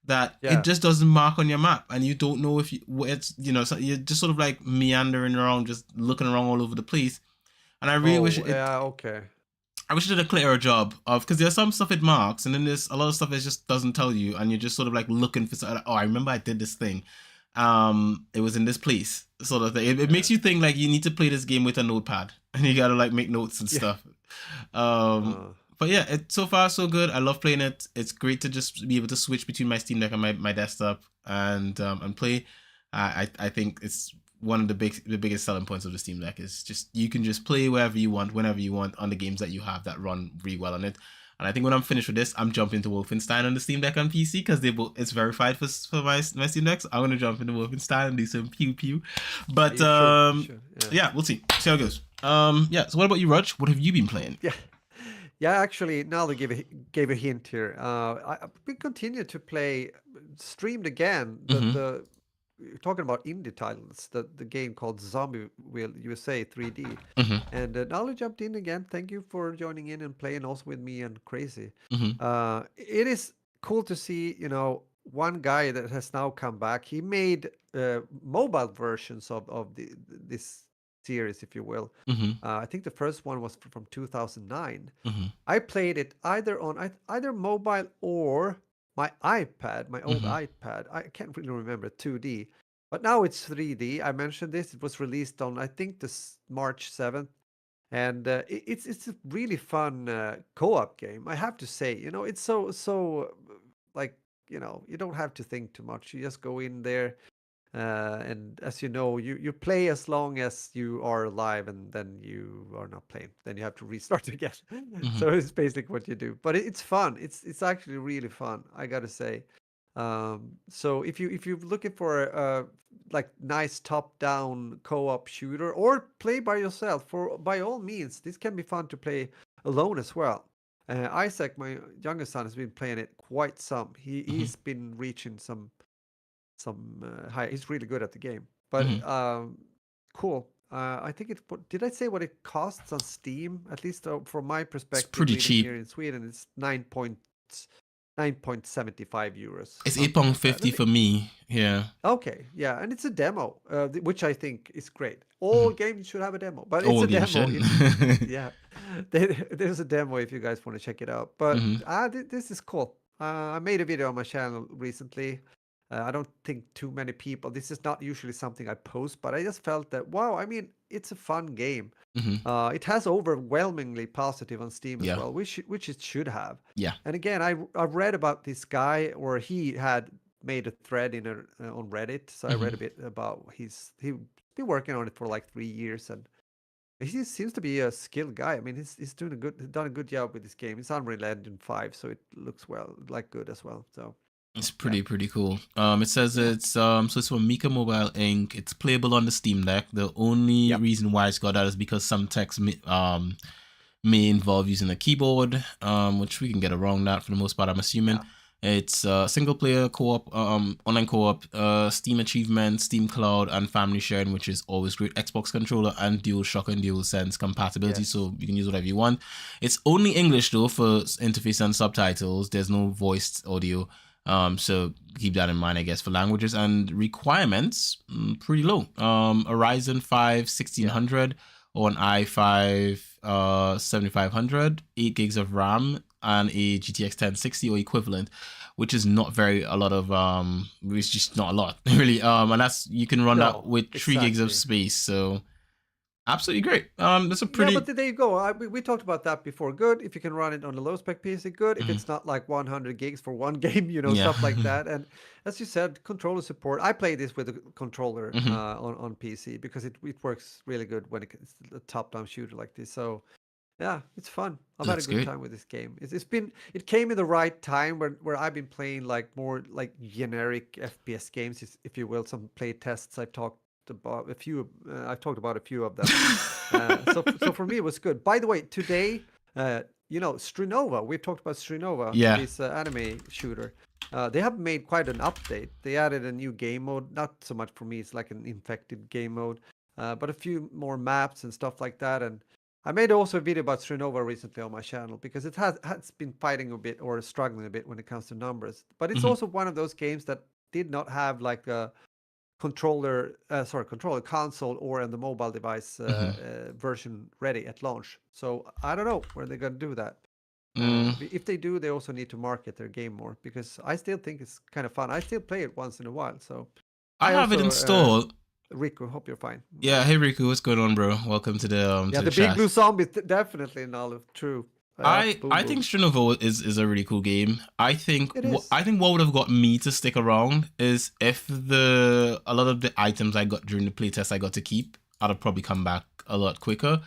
Speaker 2: that it
Speaker 1: Yeah.
Speaker 2: just doesn't mark on your map, and you don't know if it's so you're just sort of like meandering around, just looking around all over the place. And I really wish
Speaker 1: Oh,
Speaker 2: it.
Speaker 1: yeah, okay.
Speaker 2: I wish it did a clearer job of, because there's some stuff it marks, and then there's a lot of stuff it just doesn't tell you, and you're just sort of like looking for something. Like, oh, I remember I did this thing. It was in this place, sort of thing. It
Speaker 1: Yeah.
Speaker 2: makes you think like you need to play this game with a notepad, and you gotta like make notes and
Speaker 1: Yeah.
Speaker 2: stuff. Um,
Speaker 1: Uh,
Speaker 2: but yeah, so far so good. I love playing it. It's great to just be able to switch between my Steam Deck and my desktop and play. I think it's one of the biggest selling points of the Steam Deck is just you can just play wherever you want, whenever you want on the games that you have that run really well on it. And I think when I'm finished with this, I'm jumping to Wolfenstein on the Steam Deck on PC because it's verified for my Steam Deck. So I'm gonna jump into Wolfenstein and do some pew pew. But
Speaker 1: you should.
Speaker 2: yeah, we'll see. See how it goes. Yeah. So what about you, Raj? What have you been playing?
Speaker 1: Yeah. Yeah, actually, now they gave a hint here. We continue to play, streamed again.
Speaker 2: Mm-hmm.
Speaker 1: You're talking about indie titles, the game called Zombieville USA 3D,
Speaker 2: Mm-hmm.
Speaker 1: and now I jumped in again. Thank you for joining in and playing also with me and Crazy.
Speaker 2: Mm-hmm.
Speaker 1: It is cool to see, one guy that has now come back. He made mobile versions of this series, if you will.
Speaker 2: Mm-hmm.
Speaker 1: I think the first one was from 2009.
Speaker 2: Mm-hmm.
Speaker 1: I played it either on either mobile or my iPad, my old
Speaker 2: Mm-hmm.
Speaker 1: iPad. I can't really remember 2D, but now it's 3D. I mentioned this. It was released on I think this March 7th, and it's a really fun co-op game. I have to say, it's so like you don't have to think too much. You just go in there, and as you know, you play as long as you are alive, and then you are not playing. Then you have to restart again.
Speaker 2: Mm-hmm.
Speaker 1: So it's basically what you do. But it's fun. It's actually really fun. I gotta say. So if you're looking for a like nice top-down co-op shooter or play by yourself, by all means, this can be fun to play alone as well. Isaac, my youngest son, has been playing it quite some. He's been reaching some high. He's really good at the game. But
Speaker 2: Mm-hmm.
Speaker 1: cool. I think did I say what it costs on Steam? At least from my
Speaker 2: It's
Speaker 1: perspective,
Speaker 2: pretty
Speaker 1: living
Speaker 2: cheap.
Speaker 1: here in Sweden, it's 9.75 euros,
Speaker 2: It's
Speaker 1: something like that.
Speaker 2: £8.50 for me. Yeah.
Speaker 1: Okay, yeah, and it's a demo, which I think is great. All
Speaker 2: Mm-hmm.
Speaker 1: games should have a demo, but it's
Speaker 2: All
Speaker 1: a
Speaker 2: games
Speaker 1: demo.
Speaker 2: should.
Speaker 1: Yeah, there's a demo if you guys want to check it out. But
Speaker 2: Mm-hmm.
Speaker 1: this is cool. I made a video on my channel recently. I don't think too many people. This is not usually something I post, but I just felt that wow. I mean, it's a fun game.
Speaker 2: Mm-hmm.
Speaker 1: It has overwhelmingly positive on Steam as
Speaker 2: Yeah.
Speaker 1: well, which it should have.
Speaker 2: Yeah.
Speaker 1: And again, I read about this guy, or he had made a thread on Reddit, so I read
Speaker 2: Mm-hmm.
Speaker 1: a bit about he's been working on it for like 3 years, and he seems to be a skilled guy. I mean, he's done a good job with this game. It's Unreal Engine 5, so it looks good as well. So
Speaker 2: It's
Speaker 1: yeah,
Speaker 2: pretty cool. It says
Speaker 1: yeah,
Speaker 2: so it's from Mika Mobile Inc. It's playable on the Steam Deck. The only
Speaker 1: yep,
Speaker 2: reason why it's got that is because some text may involve using a keyboard, which we can get around that for the most part, I'm assuming.
Speaker 1: yeah,
Speaker 2: It's single player co-op, online co-op, Steam achievement, Steam Cloud, and family sharing, which is always great. Xbox controller and DualShock and DualSense compatibility,
Speaker 1: yes,
Speaker 2: so you can use whatever you want. It's only English though for interface and subtitles. There's no voiced audio. So keep that in mind, I guess, for languages and requirements. Pretty low. A Ryzen 5
Speaker 1: yeah.
Speaker 2: 1600 or an i5 7500, 8 gigs of RAM, and a GTX 1060 or equivalent, which is not a lot of it's just not a lot really. And that's you can run that
Speaker 1: No,
Speaker 2: with 3 gigs of
Speaker 1: exactly.
Speaker 2: space, so absolutely great. That's a
Speaker 1: Yeah, but
Speaker 2: pretty
Speaker 1: there you go. We talked about that before. Good if you can run it on a low spec PC. Good if
Speaker 2: mhm,
Speaker 1: it's not like 100 gigs for one game,
Speaker 2: yeah.
Speaker 1: stuff like that. And as you said, controller support. I play this with a controller
Speaker 2: Mhm.
Speaker 1: on PC because it works really good when it's a top-down shooter like this. So yeah, it's fun. I've had a
Speaker 2: Looks
Speaker 1: good
Speaker 2: good.
Speaker 1: time with this game. It came in the right time where I've been playing like more like generic FPS games, if you will. Some play tests I've talked about a few. I've talked about a few of them. So for me it was good. By the way, today, Strinova. We've talked about Strinova,
Speaker 2: Yeah.
Speaker 1: this anime shooter. They have made quite an update. They added a new game mode. Not so much for me. It's like an infected game mode, but a few more maps and stuff like that. And I made also a video about Srinova recently on my channel because it has been fighting a bit or struggling a bit when it comes to numbers. But it's
Speaker 2: Mm-hmm.
Speaker 1: also one of those games that did not have like a controller console or on the mobile device
Speaker 2: Mm-hmm.
Speaker 1: version ready at launch. So I don't know where they're gonna do that.
Speaker 2: Mm.
Speaker 1: If they do, they also need to market their game more because I still think it's kind of fun. I still play it once in a while. So
Speaker 2: I
Speaker 1: I
Speaker 2: have it
Speaker 1: also,
Speaker 2: installed.
Speaker 1: Riku, hope you're fine.
Speaker 2: Yeah, hey Riku, what's going on, bro? Welcome
Speaker 1: Yeah,
Speaker 2: to the
Speaker 1: the big
Speaker 2: chat.
Speaker 1: blue zombie, definitely Nala. True. Boom,
Speaker 2: I
Speaker 1: boom.
Speaker 2: think Strinovo is a really cool game. I think
Speaker 1: It is.
Speaker 2: I think what would have got me to stick around is if a lot of the items I got during the playtest I got to keep, I'd have probably come back a lot quicker.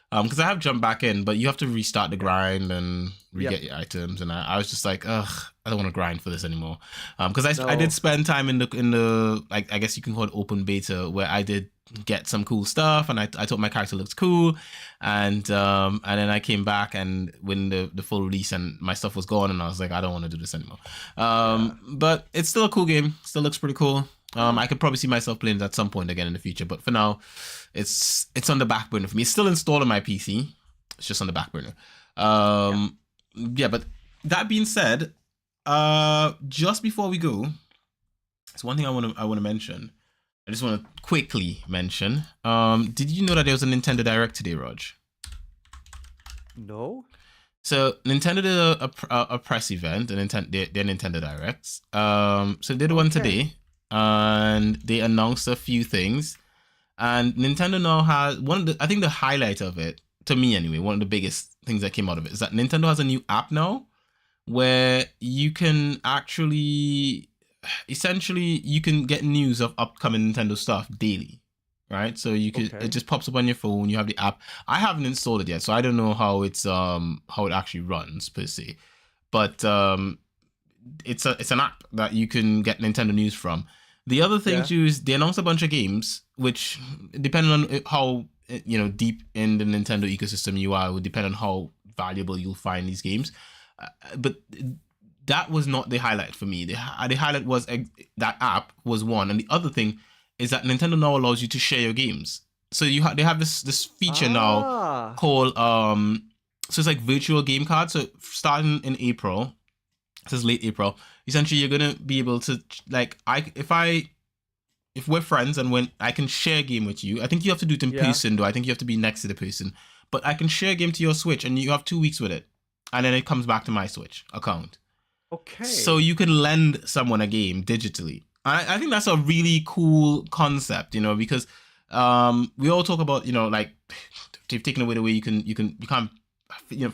Speaker 2: Because I have jumped back in, but you have to restart the grind and re-get your items, and I was just like, ugh, I don't want to grind for this anymore. Because I did spend time in the like, I guess you can call it open beta, where I did get some cool stuff, and I thought my character looked cool, and then I came back and when the full release and my stuff was gone, and I was like, I don't want to do this anymore. But it's still a cool game. Still looks pretty cool. I could probably see myself playing it at some point again in the future, but for now, it's on the back burner for me. It's still installed on my PC. It's just on the back burner. But that being said, just before we go, it's one thing I want to mention. I just want to quickly mention. Did you know that there was a Nintendo Direct today, Raj?
Speaker 1: No.
Speaker 2: So Nintendo did a press event, their Nintendo Directs. So they did one today, and they announced a few things. And Nintendo now has I think the highlight of it, to me anyway, one of the biggest things that came out of it is that Nintendo has a new app now where you can actually, essentially, you can get news of upcoming Nintendo stuff daily, right? So you could, it just pops up on your phone. You have the app. I haven't installed it yet, so I don't know how it actually runs per se, but it's an app that you can get Nintendo news from. The other thing too is they announced a bunch of games, which depending on how deep in the Nintendo ecosystem you are, would depend on how valuable you'll find these games. But that was not the highlight for me. The highlight was that app was one, and the other thing is that Nintendo now allows you to share your games. So they have this feature now called so it's like virtual game cards. So starting in April, this is late April. Essentially, you're gonna be able to if we're friends and when I can share a game with you. I think you have to do it in person though. I think you have to be next to the person. But I can share a game to your Switch, and you have 2 weeks with it, and then it comes back to my Switch account.
Speaker 1: Okay.
Speaker 2: So you can lend someone a game digitally. I think that's a really cool concept, because we all talk about, like they've taken away the way you can't,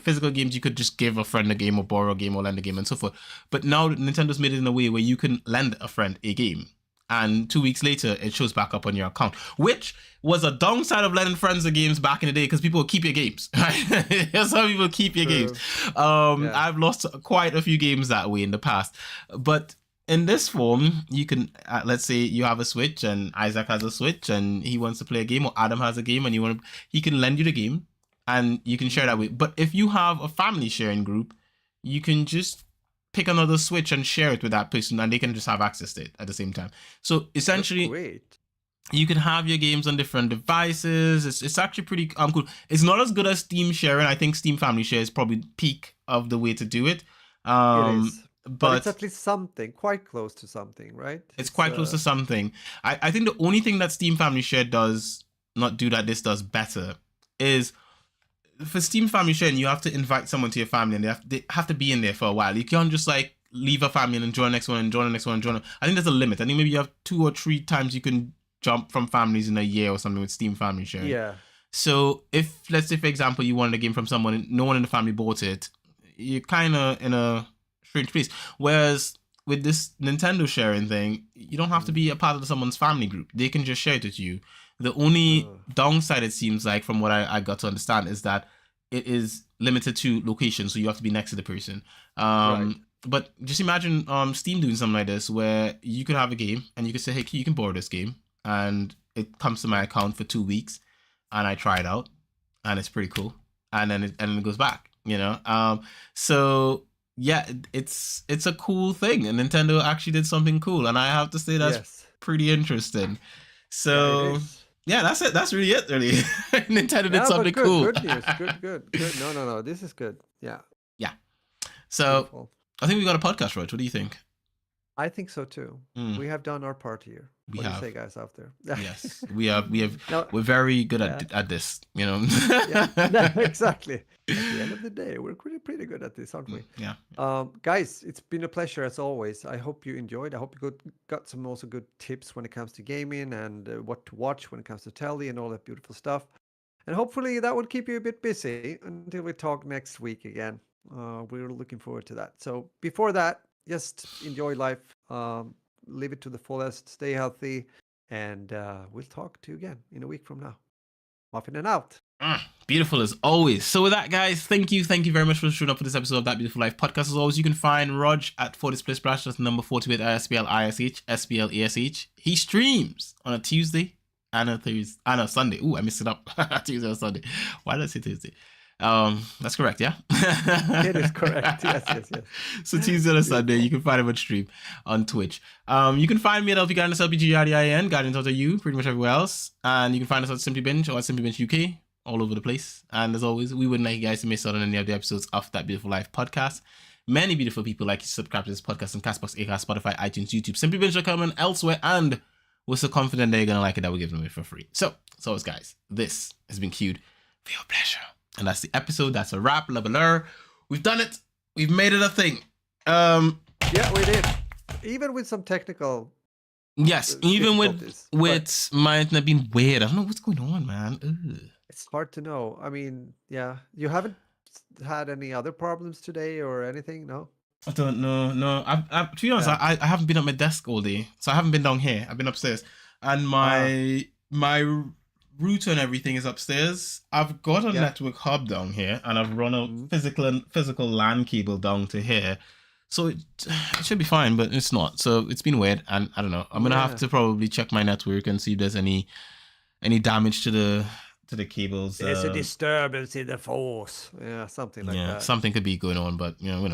Speaker 2: physical games, you could just give a friend a game or borrow a game or lend a game and so forth. But now Nintendo's made it in a way where you can lend a friend a game, and 2 weeks later it shows back up on your account, which was a downside of lending friends the games back in the day, because people would keep your games, right? Some people keep your games. I've lost quite a few games that way in the past, but in this form, you can, let's say you have a Switch and Isaac has a Switch and he wants to play a game, or Adam has a game and he can lend you the game and you can share that way. But if you have a family sharing group, you can just pick another Switch and share it with that person, and they can just have access to it at the same time. So essentially, you can have your games on different devices. It's actually pretty cool. It's not as good as Steam sharing. I think Steam Family Share is probably peak of the way to do it.
Speaker 1: It is. But it's at least something, quite close to something, right?
Speaker 2: It's quite close to something. I think the only thing that Steam Family Share does not do that this does better is, for Steam Family Sharing, you have to invite someone to your family, and they have to be in there for a while. You can't just like leave a family and join the next one and join the next one and join. I think there's a limit. I think maybe you have 2 or 3 times you can jump from families in a year or something with Steam Family Sharing.
Speaker 1: Yeah.
Speaker 2: So if, let's say for example, you wanted a game from someone and no one in the family bought it, you're kind of in a strange place. Whereas with this Nintendo sharing thing, you don't have to be a part of someone's family group. They can just share it with you. The only downside, it seems like, from what I got to understand, is that it is limited to location, so you have to be next to the person. Right. But just imagine Steam doing something like this, where you could have a game and you could say, hey, you can borrow this game, and it comes to my account for 2 weeks, and I try it out, and it's pretty cool, and then it goes back. So yeah, it's a cool thing, and Nintendo actually did something cool, and I have to say that's pretty interesting. So Yeah, that's it. That's really it, really. Nintendo did something
Speaker 1: good,
Speaker 2: cool.
Speaker 1: Good news. Good. No. This is good. Yeah.
Speaker 2: Yeah. So beautiful. I think we got a podcast, right? What do you think?
Speaker 1: I think so too. We have done our part here. What do you say, guys out there?
Speaker 2: Yes, we have. No, we're very good at this, you know.
Speaker 1: Exactly. At the end of the day, we're pretty good at this, aren't we?
Speaker 2: Yeah.
Speaker 1: Guys, it's been a pleasure as always. I hope you enjoyed. I hope you got some also good tips when it comes to gaming and what to watch when it comes to Tele and all that beautiful stuff. And hopefully that will keep you a bit busy until we talk next week again. We're looking forward to that. So before that, just enjoy life. Live it to the fullest. Stay healthy. And we'll talk to you again in a week from now. Muffin and out.
Speaker 2: Beautiful as always. So with that, guys, thank you very much for showing up for this episode of That Beautiful Life podcast. As always, you can find Rog at 40 Split Splash. That's number 40 with SPLISH. He streams on a Tuesday and a Thursday and a Sunday. Ooh, I messed it up. Tuesday and Sunday. Why did I say Tuesday? That's correct, yeah?
Speaker 1: It is correct. Yes.
Speaker 2: So Tuesday and Sunday, you can find him on stream on Twitch. You can find me at LP LPGRDIN, Guardians of the U, pretty much everywhere else. And you can find us at Simply Binge or at Simply Binge UK, all over the place. And as always, we wouldn't like you guys to miss out on any of the episodes of That Beautiful Life podcast. Many beautiful people like you to subscribe to this podcast on Castbox, Acast, Spotify, iTunes, YouTube, simplybinge.com, and elsewhere. And we're so confident that you're going to like it that we're giving it away for free. So, as always, guys, this has been queued for your pleasure. And that's the episode. That's a wrap. We've done it. We've made it a thing.
Speaker 1: Yeah, we did. Even with some technical.
Speaker 2: Yes, even with my internet being weird. I don't know what's going on, man. Ugh.
Speaker 1: It's hard to know. I mean, yeah. You haven't had any other problems today or anything? No?
Speaker 2: I don't know. No. To be honest, I haven't been at my desk all day. So I haven't been down here. I've been upstairs. And my router and everything is upstairs. I've got a network hub down here, and I've run a physical LAN cable down to here, so it should be fine, but it's not. So it's been weird, and I don't know. I'm gonna have to probably check my network and see if there's any damage to the cables.
Speaker 1: There's a disturbance in the force. Yeah, something like that.
Speaker 2: Something could be going on, but we don't know.